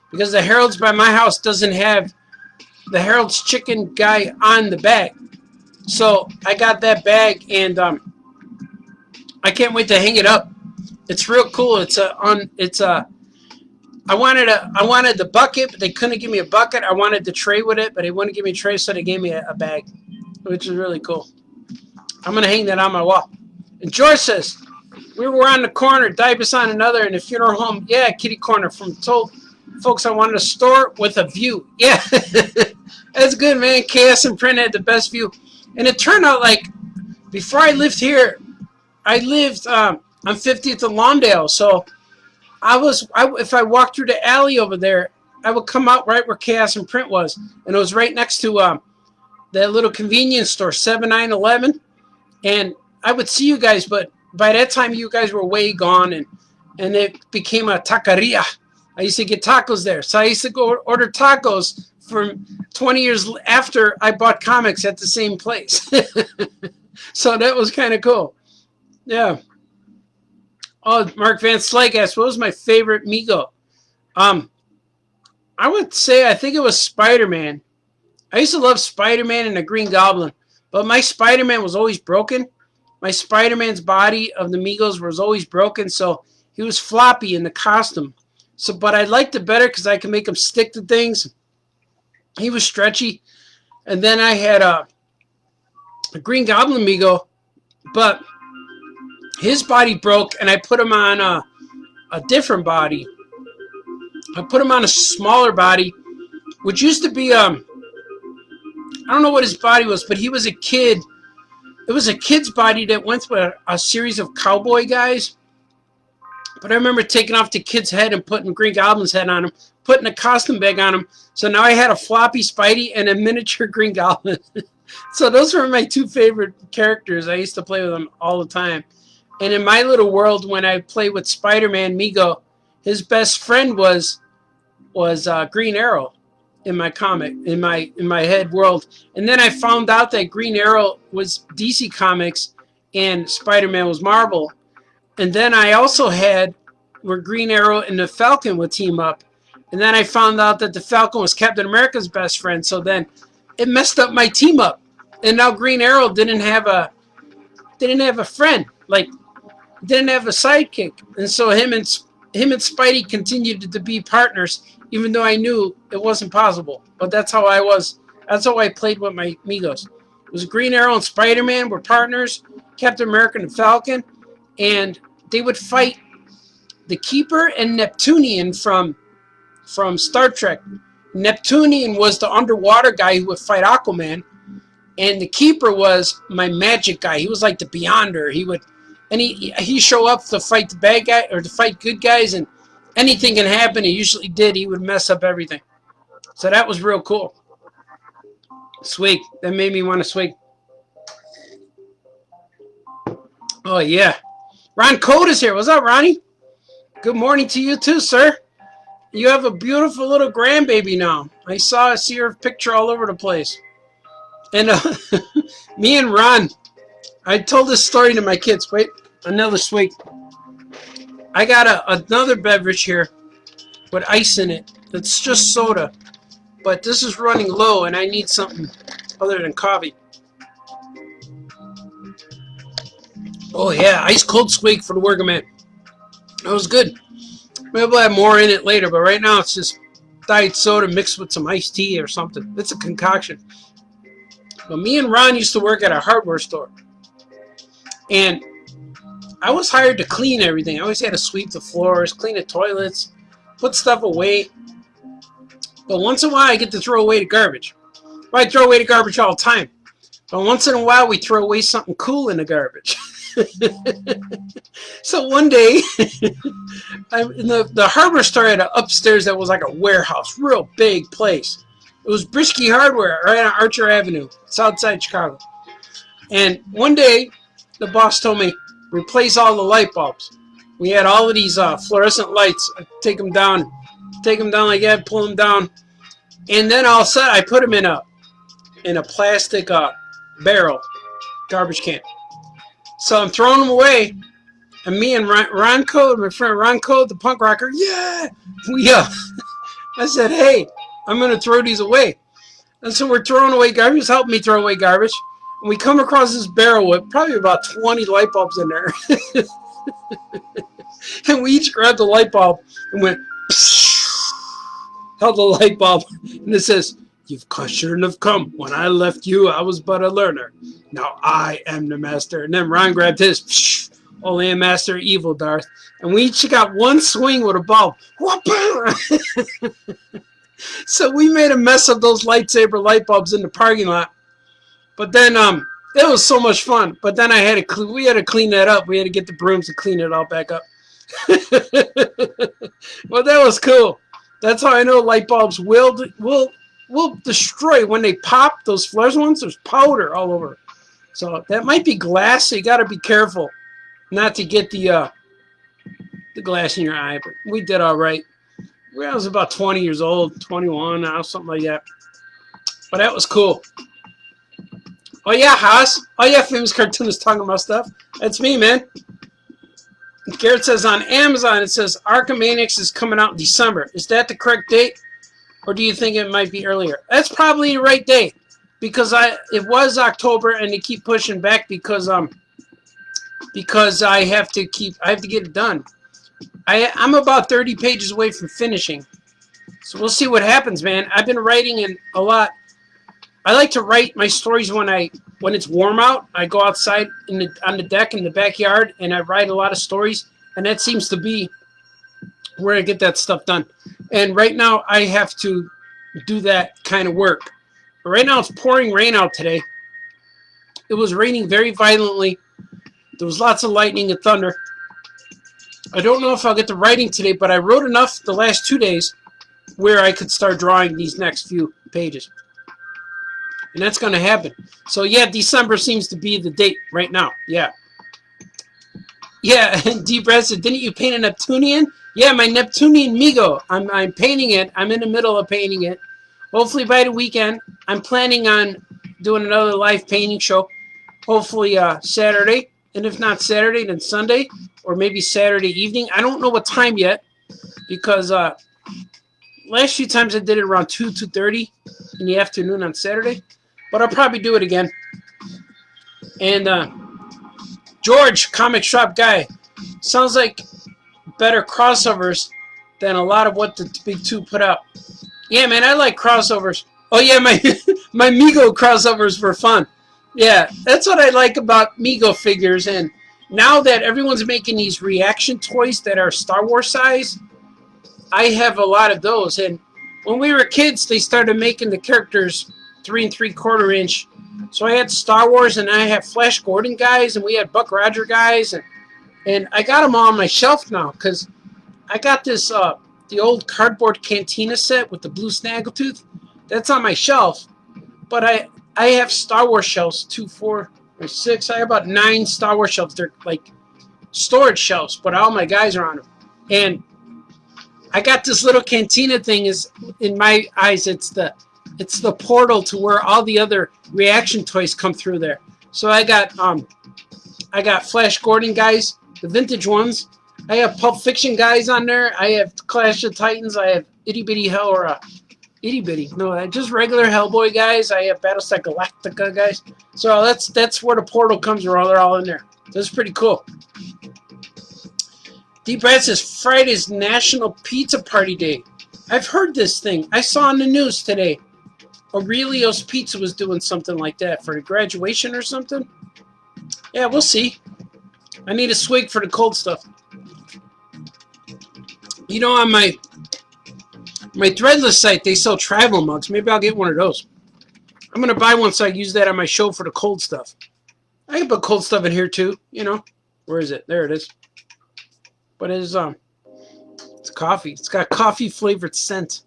[SPEAKER 1] Because the Harold's by my house doesn't have the Harold's Chicken guy on the bag. So I got that bag, and I can't wait to hang it up. It's real cool. I wanted the bucket, but they couldn't give me a bucket. I wanted the tray with it, but they wouldn't give me a tray, so they gave me a bag, which is really cool. I'm going to hang that on my wall. And George says, we were on the corner, Dibus on another, in the funeral home. Yeah, kitty corner. Told folks I wanted a store with a view. Yeah, that's good, man. Chaos and Print had the best view. And it turned out like, before I lived here, I lived on 50th and Lawndale. So if I walked through the alley over there, I would come out right where Chaos and Print was. And it was right next to that little convenience store, 7911. And I would see you guys, but by that time you guys were way gone, and it became a taqueria. I used to get tacos there. So I used to go order tacos for 20 years after I bought comics at the same place. So that was kind of cool. Yeah. Oh, Mark Van Slyke asked, what was my favorite Mego? I would say, I think it was Spider-Man. I used to love Spider-Man and the Green Goblin, but my Spider-Man was always broken. My Spider-Man's body of the Migos was always broken, so he was floppy in the costume. So, but I liked it better because I could make him stick to things. He was stretchy. And then I had a Green Goblin Migo, but his body broke, and I put him on a different body. I put him on a smaller body, which used to be, I don't know what his body was, but he was a kid. It was a kid's body that went with a series of cowboy guys. But I remember taking off the kid's head and putting Green Goblin's head on him, putting a costume bag on him. So now I had a floppy Spidey and a miniature Green Goblin. So those were my 2 favorite characters. I used to play with them all the time. And in my little world, when I played with Spider-Man Mego, his best friend was Green Arrow in my comic, in my head world. And then I found out that Green Arrow was DC Comics and Spider-Man was Marvel. And then I also had where Green Arrow and the Falcon would team up. And then I found out that the Falcon was Captain America's best friend. So then it messed up my team up. And now Green Arrow didn't have a friend. like didn't have a sidekick, and so him and Spidey continued to be partners, even though I knew it wasn't possible. But that's how I was. That's how I played with my amigos. It was Green Arrow and Spider-Man were partners, Captain America and Falcon, and they would fight the Keeper and Neptunian from Star Trek. Neptunian was the underwater guy who would fight Aquaman, and the Keeper was my magic guy. He was like the Beyonder. He show up to fight the bad guy or to fight good guys, and anything can happen. He usually did. He would mess up everything. So that was real cool. Swig. That made me want to swig. Oh yeah, Ron Code is here. What's up, Ronnie? Good morning to you too, sir. You have a beautiful little grandbaby now. I see her picture all over the place. And me and Ron, I told this story to my kids. Wait, another swig. I got another beverage here with ice in it. It's just soda. But this is running low, and I need something other than coffee. Oh, yeah, ice cold swig for the working man. That was good. Maybe we'll have more in it later, but right now it's just diet soda mixed with some iced tea or something. It's a concoction. But me and Ron used to work at a hardware store. And I was hired to clean everything. I always had to sweep the floors, clean the toilets, put stuff away. But once in a while, I get to throw away the garbage. Well, I throw away the garbage all the time. But once in a while, we throw away something cool in the garbage. So one day, in the hardware store had an upstairs that was like a warehouse, real big place. It was Brisky Hardware right on Archer Avenue, south side Chicago. And one day, the boss told me, replace all the light bulbs. We had all of these fluorescent lights. I'd take them down like that, pull them down. And then all of a sudden, I put them in a plastic barrel, garbage can. So I'm throwing them away. And me and Ron Code, my friend Ron Code, the punk rocker, yeah, I said, hey, I'm going to throw these away. And so we're throwing away garbage. He's helping me throw away garbage. And we come across this barrel with probably about 20 light bulbs in there. And we each grabbed a light bulb and went, held the light bulb. And it says, you've shouldn't have come. When I left you, I was but a learner. Now I am the master. And then Ron grabbed his, only a master evil, Darth. And we each got one swing with a bulb. So we made a mess of those lightsaber light bulbs in the parking lot. But then it was so much fun. But then we had to clean that up. We had to get the brooms and clean it all back up. Well, that was cool. That's how I know light bulbs will destroy when they pop. Those fluorescent ones, there's powder all over. So that might be glass. So you got to be careful not to get the glass in your eye. But we did all right. I was about 20 years old, 21 now, something like that. But that was cool. Oh yeah, Haas. Oh yeah, famous cartoonist talking about stuff. That's me, man. Garrett says on Amazon, it says Archimaniacs is coming out in December. Is that the correct date? Or do you think it might be earlier? That's probably the right date. Because it was October and they keep pushing back because I have to get it done. I'm about 30 pages away from finishing. So we'll see what happens, man. I've been writing in a lot. I like to write my stories when it's warm out. I go outside on the deck in the backyard and I write a lot of stories, and that seems to be where I get that stuff done. And right now I have to do that kind of work. But right now it's pouring rain out today. It was raining very violently. There was lots of lightning and thunder. I don't know if I'll get to writing today, but I wrote enough the last 2 days where I could start drawing these next few pages. And that's going to happen. So, yeah, December seems to be the date right now. Yeah. Yeah, and D. Brad said, didn't you paint a Neptunian? Yeah, my Neptunian Migo. I'm painting it. I'm in the middle of painting it. Hopefully by the weekend. I'm planning on doing another live painting show. Hopefully Saturday. And if not Saturday, then Sunday. Or maybe Saturday evening. I don't know what time yet. Because last few times I did it around 2:30 in the afternoon on Saturday. But I'll probably do it again. And George, comic shop guy. Sounds like better crossovers than a lot of what the big two put out. Yeah, man, I like crossovers. Oh yeah, my my Mego crossovers were fun. Yeah, that's what I like about Mego figures. And now that everyone's making these reaction toys that are Star Wars size, I have a lot of those. And when we were kids, they started making the characters 3 3/4 inch. So I had Star Wars, and I had Flash Gordon guys, and we had Buck Roger guys, and I got them all on my shelf now because I got this the old cardboard Cantina set with the blue snaggletooth. That's on my shelf, but I have Star Wars shelves, 2, 4, or 6. I have about 9 Star Wars shelves. They're like storage shelves, but all my guys are on them. And I got this little Cantina thing. Is in my eyes, it's the portal to where all the other reaction toys come through there. So I got Flash Gordon guys, the vintage ones. I have Pulp Fiction guys on there. I have Clash of Titans. I have Itty Bitty Hell or Itty Bitty. No, just regular Hellboy guys. I have Battlestar Galactica guys. So that's where the portal comes from. They're all in there. That's pretty cool. Deep Brad says Friday's National Pizza Party Day. I've heard this thing. I saw on the news today. Aurelio's Pizza was doing something like that for the graduation or something. Yeah, we'll see. I need a swig for the cold stuff. You know, on my Threadless site, they sell travel mugs. Maybe I'll get one of those. I'm going to buy one so I can use that on my show for the cold stuff. I can put cold stuff in here too, you know. Where is it? There it is. But it's coffee. It's got coffee flavored scent.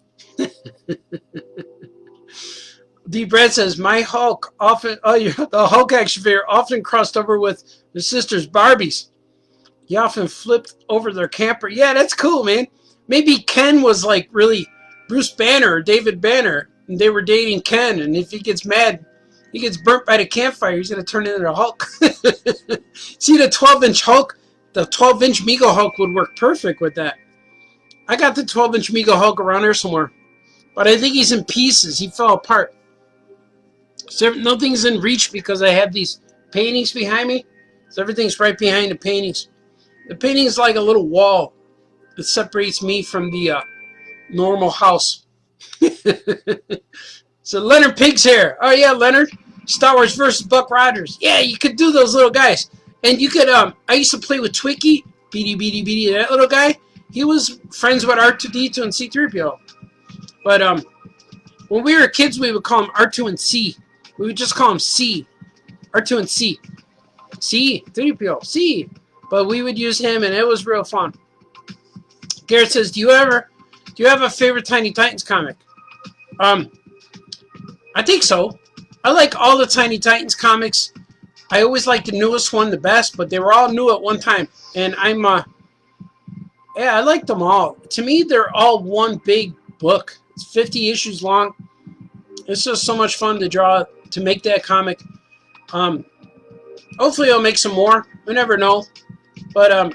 [SPEAKER 1] D. Brad says, my Hulk often, the Hulk action figure often crossed over with the sisters' Barbies. He often flipped over their camper. Yeah, that's cool, man. Maybe Ken was like really Bruce Banner or David Banner, and they were dating Ken, and if he gets mad, he gets burnt by the campfire, he's going to turn into the Hulk. See, the 12-inch Hulk, the 12-inch Mego Hulk would work perfect with that. I got the 12-inch Mego Hulk around here somewhere, but I think he's in pieces. He fell apart. So nothing's in reach because I have these paintings behind me. So everything's right behind the paintings. The painting is like a little wall that separates me from the normal house. So Leonard Pig's here. Oh yeah, Leonard. Star Wars versus Buck Rogers. Yeah, you could do those little guys. And you could, I used to play with Twiki. Beady, that little guy. He was friends with R2-D2 and C-3PO. But when we were kids, we would call him R2 and C. We would just call him C. R2 and C. C. 3PO. C. But we would use him, and it was real fun. Garrett says, do you have a favorite Tiny Titans comic? I think so. I like all the Tiny Titans comics. I always like the newest one the best, but they were all new at one time. And yeah, I like them all. To me, they're all one big book. It's 50 issues long. It's just so much fun to draw, to make that comic. Hopefully I'll make some more. We never know. But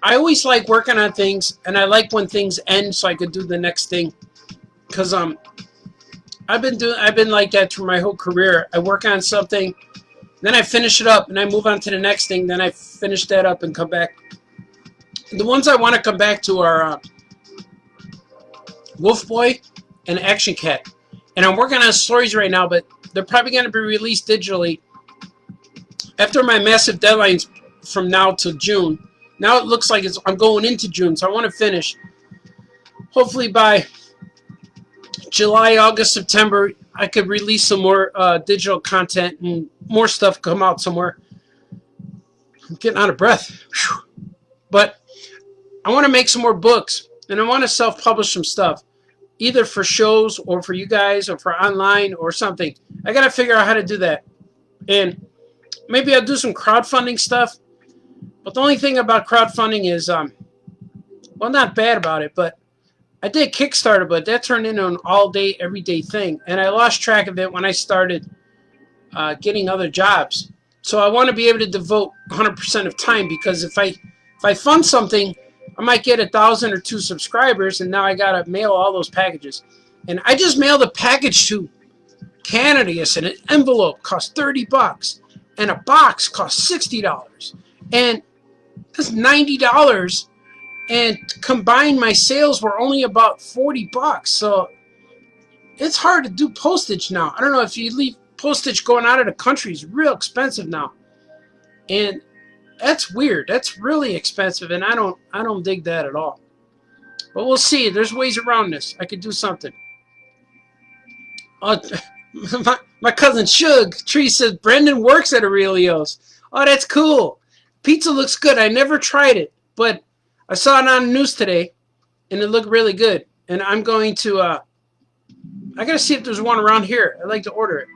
[SPEAKER 1] I always like working on things, and I like when things end so I could do the next thing. Because I've been like that through my whole career. I work on something, then I finish it up, and I move on to the next thing. Then I finish that up and come back. The ones I want to come back to are Wolf Boy and Action Cat. And I'm working on stories right now, but they're probably going to be released digitally after my massive deadlines from now till June. Now it looks like I'm going into June, so I want to finish. Hopefully by July, August, September, I could release some more digital content and more stuff come out somewhere. I'm getting out of breath. Whew. But I want to make some more books, and I want to self-publish some stuff, either for shows or for you guys or for online or something. I got to figure out how to do that. And maybe I'll do some crowdfunding stuff. But the only thing about crowdfunding is, well, not bad about it, but I did Kickstarter, but that turned into an all-day, everyday thing. And I lost track of it when I started getting other jobs. So I want to be able to devote 100% of time, because if I fund something, I might get 1,000 or 2 subscribers, and now I got to mail all those packages. And I just mailed a package to Canada. Yes, and an envelope cost $30. and a box costs $60. And that's $90. And combined, my sales were only about $40. So it's hard to do postage now. I don't know if you leave postage going out of the country is real expensive now. And that's weird. That's really expensive, and I don't dig that at all. But we'll see. There's ways around this. I could do something. My cousin Shug Tree says Brendan works at Aurelio's. Oh, that's cool. Pizza looks good. I never tried it, but I saw it on the news today, and it looked really good. And I'm going to, I got to see if there's one around here. I'd like to order it.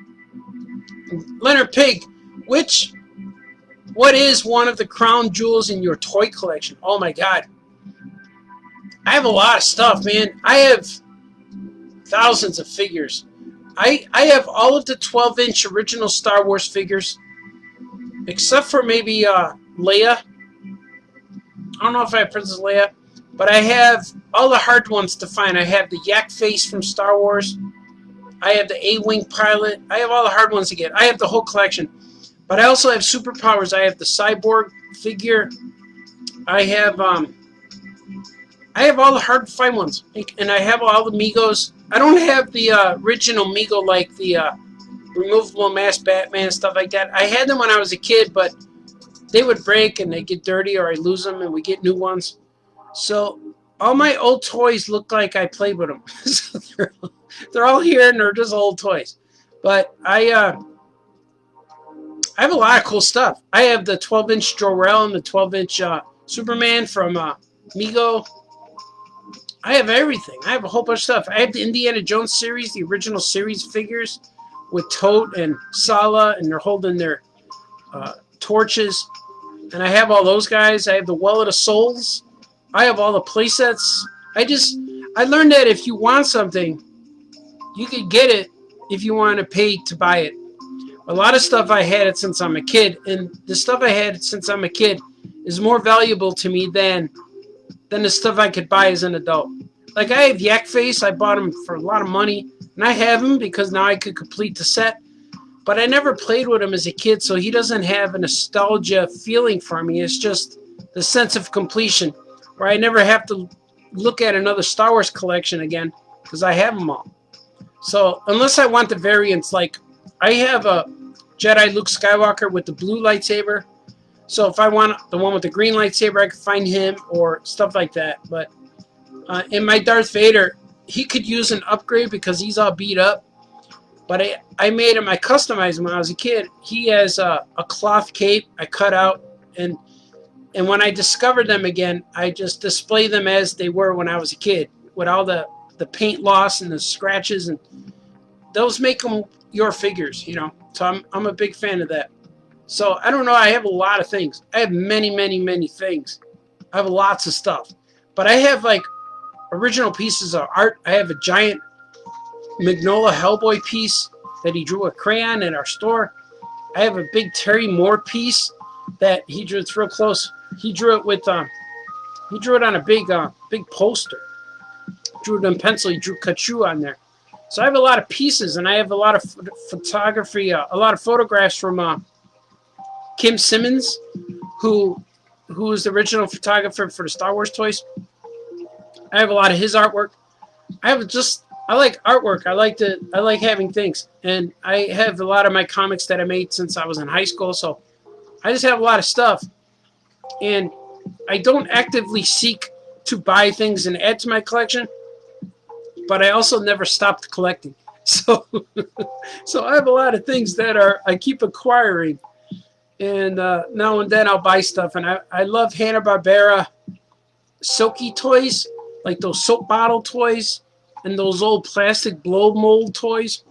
[SPEAKER 1] Leonard Pig, what is one of the crown jewels in your toy collection? Oh, my God. I have a lot of stuff, man. I have thousands of figures. I have all of the 12-inch original Star Wars figures, except for maybe Leia. I don't know if I have Princess Leia, but I have all the hard ones to find. I have the Yak Face from Star Wars. I have the A-Wing pilot. I have all the hard ones to get. I have the whole collection. But I also have superpowers. I have the Cyborg figure. I have all the hard to find ones. And I have all the Megos. I don't have the original Mego, like the removable mask Batman and stuff like that. I had them when I was a kid, but they would break and they get dirty, or I lose them and we get new ones. So all my old toys look like I played with them. So they're all here and they're just old toys. But I have a lot of cool stuff. I have the 12-inch Jor-El and the 12-inch Superman from Mego. I have everything. I have a whole bunch of stuff. I have the Indiana Jones series, the original series figures with Tote and Sala, and they're holding their torches. And I have all those guys. I have the Well of the Souls. I have all the playsets. I learned that if you want something, you could get it if you want to pay to buy it. A lot of stuff I had it since I'm a kid, and the stuff I had since I'm a kid is more valuable to me than the stuff I could buy as an adult. Like I have Yak Face. I bought him for a lot of money, and I have him because now I could complete the set. But I never played with him as a kid, so he doesn't have a nostalgia feeling for me. It's just the sense of completion, where I never have to look at another Star Wars collection again because I have them all. So unless I want the variants, like I have a Jedi Luke Skywalker with the blue lightsaber. So if I want the one with the green lightsaber, I could find him or stuff like that. But in my Darth Vader, he could use an upgrade because he's all beat up. But I made him, I customized him when I was a kid. He has a cloth cape I cut out. And when I discovered them again, I just display them as they were when I was a kid, with all the paint loss and the scratches. And those make them your figures, you know. So I'm a big fan of that. So I don't know. I have a lot of things. I have many, many, many things. I have lots of stuff. But I have like original pieces of art. I have a giant Magnola Hellboy piece that he drew a crayon in our store. I have a big Terry Moore piece that he drew. It's real close. He drew it with he drew it on a big poster. Drew it in pencil. He drew Kachu on there. So I have a lot of pieces, and I have a lot of photography, a lot of photographs from Kim Simmons, who is the original photographer for the Star Wars toys. I have a lot of his artwork. I like artwork. I like having things, and I have a lot of my comics that I made since I was in high school. So I just have a lot of stuff, and I don't actively seek to buy things and add to my collection. But I also never stopped collecting. So I have a lot of things that I keep acquiring. And now and then I'll buy stuff. And I love Hanna-Barbera Silky toys, like those soap bottle toys and those old plastic blow mold toys.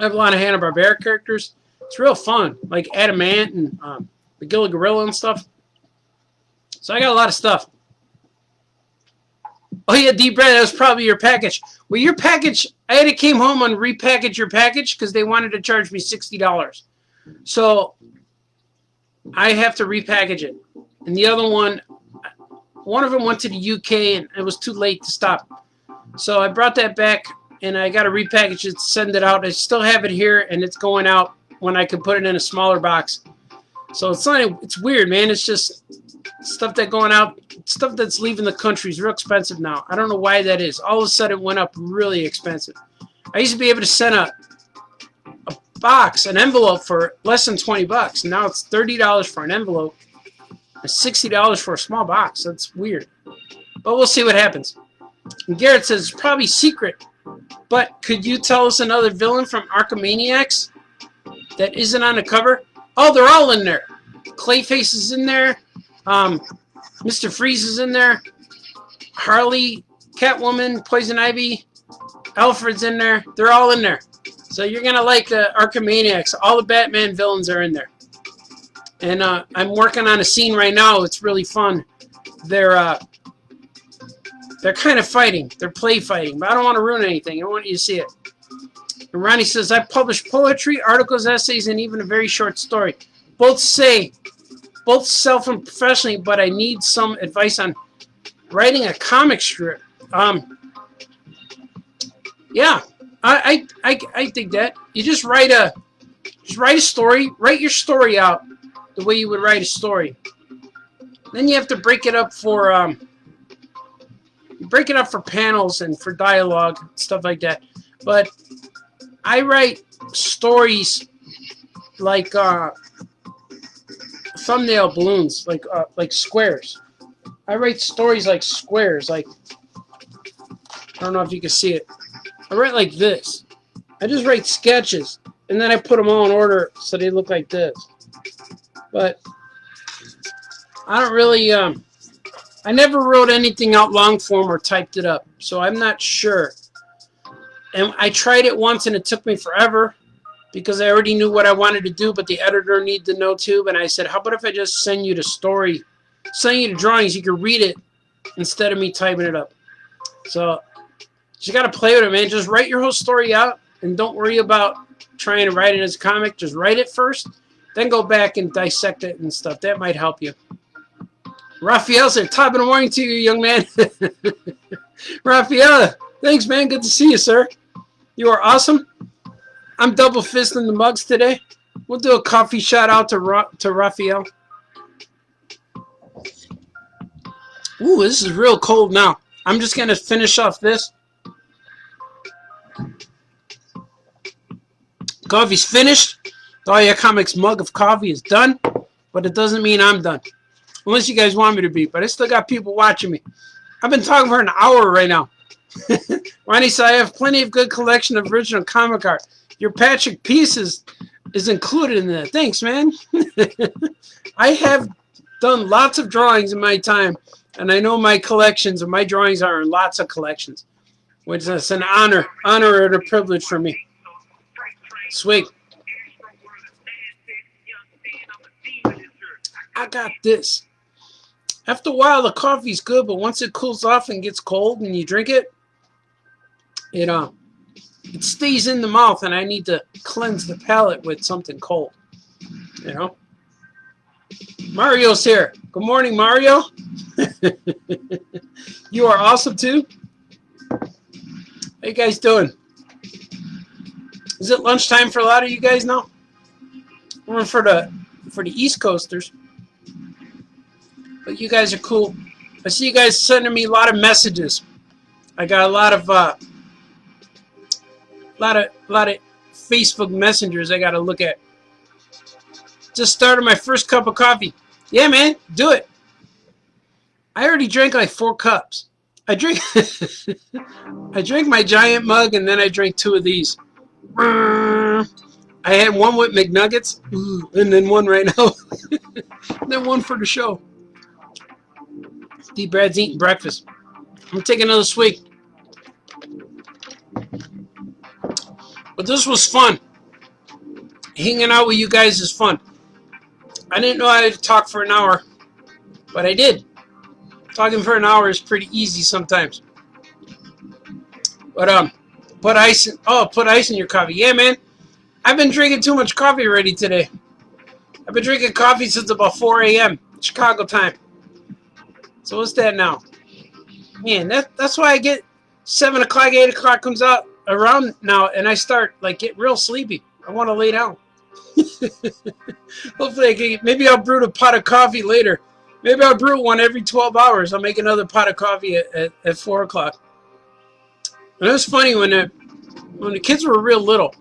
[SPEAKER 1] I have a lot of Hanna-Barbera characters. It's real fun, like Adamant and the Gilla Gorilla and stuff. So I got a lot of stuff. Oh, yeah, D-Brad, that was probably your package. Well, your package, I had to came home and repackage your package because they wanted to charge me $60. So I have to repackage it. And the other one of them went to the UK and it was too late to stop. So I brought that back and I got to repackage it, send it out. I still have it here and it's going out when I could put it in a smaller box. So it's not, it's weird, man. It's just stuff that going out, stuff that's leaving the country is real expensive now. I don't know why that is. All of a sudden it went up really expensive. I used to be able to send a box, an envelope for less than 20 bucks. Now it's $30 for an envelope and $60 for a small box. That's weird. But we'll see what happens. And Garrett says it's probably secret. But could you tell us another villain from Archimaniacs that isn't on the cover? Oh, they're all in there. Clayface is in there. Mr. Freeze is in there. Harley, Catwoman, Poison Ivy, Alfred's in there. They're all in there. So you're going to like the Archimaniacs. All the Batman villains are in there. And I'm working on a scene right now. It's really fun. They're kind of fighting. They're play fighting. But I don't want to ruin anything. I want you to see it. And Ronnie says, I publish poetry, articles, essays, and even a very short story. Both self and professionally, but I need some advice on writing a comic strip. Yeah, I think that. You just write a story. Write your story out the way you would write a story. Then you have to break it up for panels and for dialogue, stuff like that. But I write stories like thumbnail balloons, like squares. I write stories like squares, like, I don't know if you can see it. I write like this. I just write sketches, and then I put them all in order so they look like this. But I don't really, I never wrote anything out long form or typed it up, so I'm not sure. And I tried it once, and it took me forever because I already knew what I wanted to do, but the editor needed to know too. And I said, how about if I just send you the story, send you the drawings, you can read it instead of me typing it up. So you got to play with it, man. Just write your whole story out, and don't worry about trying to write it as a comic. Just write it first, then go back and dissect it and stuff. That might help you. Raphael said, top of the morning to you, young man. Raphael, thanks, man. Good to see you, sir. You are awesome. I'm double fisting the mugs today. We'll do a coffee shout out to Raphael. Ooh, this is real cold now. I'm just going to finish off this. Coffee's finished. The All Your Comics mug of coffee is done. But it doesn't mean I'm done. Unless you guys want me to be. But I still got people watching me. I've been talking for an hour right now. Ronnie said, I have plenty of good collection of original comic art. Your Patrick Pieces is included in that. Thanks, man. I have done lots of drawings in my time. And I know my collections and my drawings are in lots of collections. Which is an honor and a privilege for me. Sweet. I got this. After a while, the coffee's good, but once it cools off and gets cold and you drink it, it stays in the mouth, and I need to cleanse the palate with something cold. You know? Mario's here. Good morning, Mario. You are awesome, too. How you guys doing? Is it lunchtime for a lot of you guys now? Or for the East Coasters. But you guys are cool. I see you guys sending me a lot of messages. I got a lot of Facebook messengers I got to look at. Just started my first cup of coffee. Yeah, man, do it. I already drank like 4 cups. I drank my giant mug, and then I drank 2 of these. I had one with McNuggets, and then one right now. And then one for the show. D. Brad's eating breakfast. I'm going to take another swig. But this was fun. Hanging out with you guys is fun. I didn't know I had to talk for an hour, but I did. Talking for an hour is pretty easy sometimes. But put ice in your coffee. Yeah, man. I've been drinking too much coffee already today. I've been drinking coffee since about 4 a.m. Chicago time. So what's that now? Man, that's why I get 7 o'clock, 8 o'clock comes out around now, and I start like get real sleepy. I want to lay down. Hopefully I can, maybe I'll brew a pot of coffee later. Maybe I'll brew one every 12 hours. I'll make another pot of coffee at 4 o'clock. And it was funny when the kids were real little.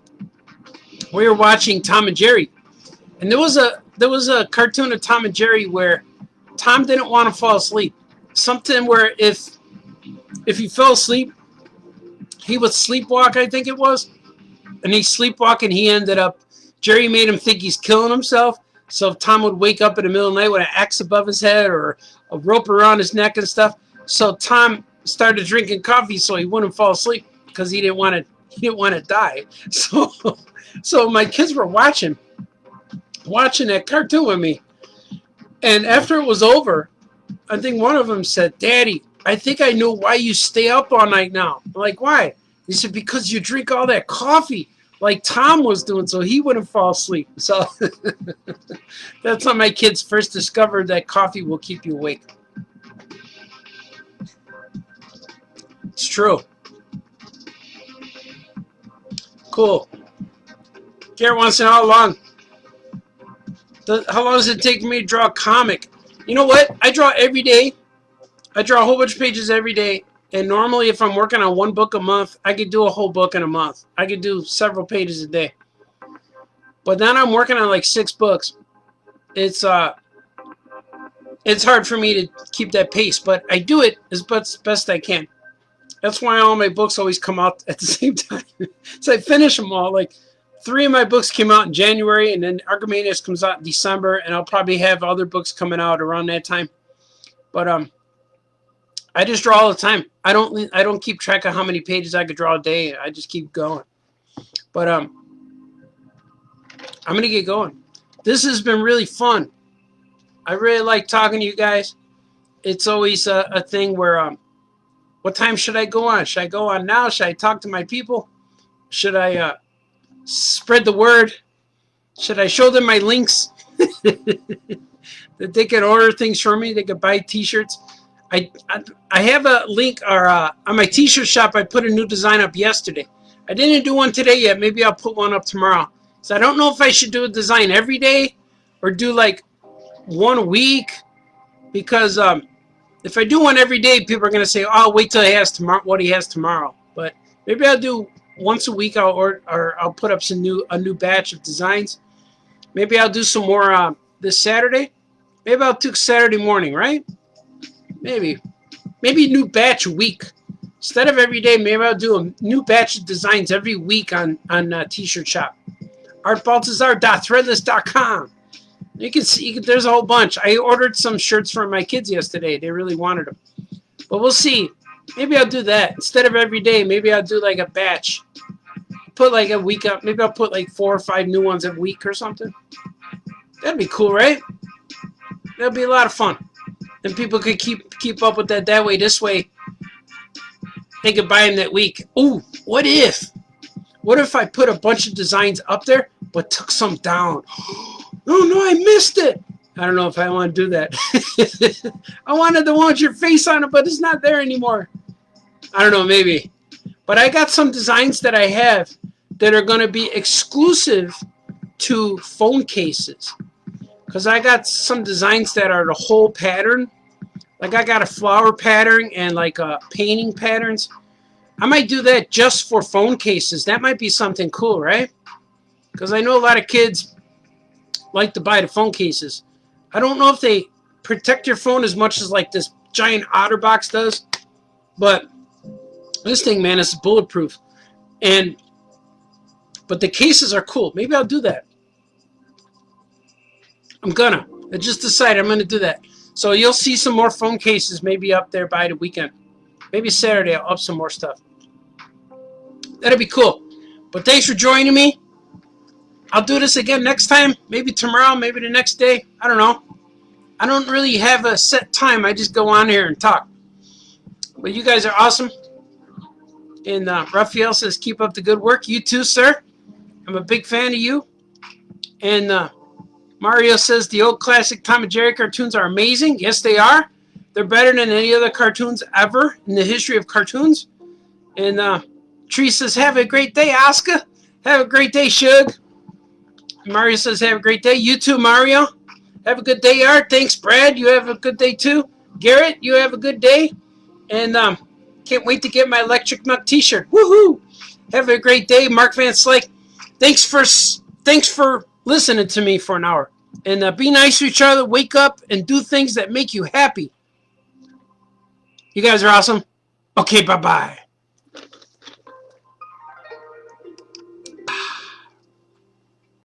[SPEAKER 1] We were watching Tom and Jerry. And there was a cartoon of Tom and Jerry where Tom didn't want to fall asleep. Something where if he fell asleep, he would sleepwalk, I think it was. And he sleepwalked and he ended up, Jerry made him think he's killing himself. So if Tom would wake up in the middle of the night with an axe above his head or a rope around his neck and stuff. So Tom started drinking coffee so he wouldn't fall asleep because he didn't want to die. So my kids were watching that cartoon with me. And after it was over, I think one of them said, "Daddy, I think I know why you stay up all night now." I'm like, "Why?" He said, "Because you drink all that coffee like Tom was doing so he wouldn't fall asleep." So that's how my kids first discovered that coffee will keep you awake. It's true. Cool. Garrett wants to know how long does it take me to draw a comic? You know what? I draw every day. I draw a whole bunch of pages every day. And normally if I'm working on one book a month, I could do a whole book in a month. I could do several pages a day. But then I'm working on like 6 books. It's hard for me to keep that pace, but I do it as best I can. That's why all my books always come out at the same time. So I finish them all. Like 3 of my books came out in January, and then Archimanius comes out in December, and I'll probably have other books coming out around that time. But I just draw all the time. I don't keep track of how many pages I could draw a day. I just keep going. But I'm gonna get going. This has been really fun. I really like talking to you guys. It's always a thing where what time should I go on? Should I go on now? Should I talk to my people? Should I spread the word? Should I show them my links that they can order things from me? They could buy t-shirts. I have a link on my t-shirt shop. I put a new design up yesterday. I didn't do one today yet. Maybe I'll put one up tomorrow. So I don't know if I should do a design every day or do like one a week, because if I do one every day, people are going to say, "Oh, I'll wait till he has tomorrow what he has tomorrow." But maybe I'll do once a week. I'll put up a new batch of designs. Maybe I'll do some more this Saturday. Maybe I'll do Saturday morning, right? Maybe new batch a week. Instead of every day, maybe I'll do a new batch of designs every week on T-shirt shop. ArtBaltazar.threadless.com. You can see there's a whole bunch. I ordered some shirts for my kids yesterday. They really wanted them. But we'll see. Maybe I'll do that. Instead of every day, maybe I'll do like a batch. Put like a week up. Maybe I'll put like 4 or 5 new ones a week or something. That'd be cool, right? That'd be a lot of fun. And people could keep up with that way. This way, they could buy them that week. Ooh, what if I put a bunch of designs up there, but took some down? Oh no, I missed it. I don't know if I want to do that. I wanted the one with your face on it, but it's not there anymore. I don't know, maybe. But I got some designs that I have that are going to be exclusive to phone cases. Because I got some designs that are the whole pattern. Like I got a flower pattern and like painting patterns. I might do that just for phone cases. That might be something cool, right? Because I know a lot of kids like to buy the phone cases. I don't know if they protect your phone as much as like this giant OtterBox does. But this thing, man, is bulletproof. But the cases are cool. Maybe I'll do that. I just decided I'm gonna do that. So you'll see some more phone cases maybe up there by the weekend. Maybe Saturday I'll up some more stuff. That'd be cool. But thanks for joining me. I'll do this again next time. Maybe tomorrow, maybe the next day. I don't know. I don't really have a set time. I just go on here and talk. But you guys are awesome. And Raphael says, keep up the good work. You too, sir. I'm a big fan of you. And Mario says, the old classic Tom and Jerry cartoons are amazing. Yes, they are. They're better than any other cartoons ever in the history of cartoons. And Tree says, have a great day, Oscar. Have a great day, Shug. Mario says, have a great day. You too, Mario. Have a good day, Art. Thanks, Brad. You have a good day, too. Garrett, you have a good day. And can't wait to get my Electric Muck t-shirt. Woohoo! Have a great day. Mark Van Slyke, thanks for listening to me for an hour. And be nice to each other. Wake up and do things that make you happy. You guys are awesome. Okay, bye-bye.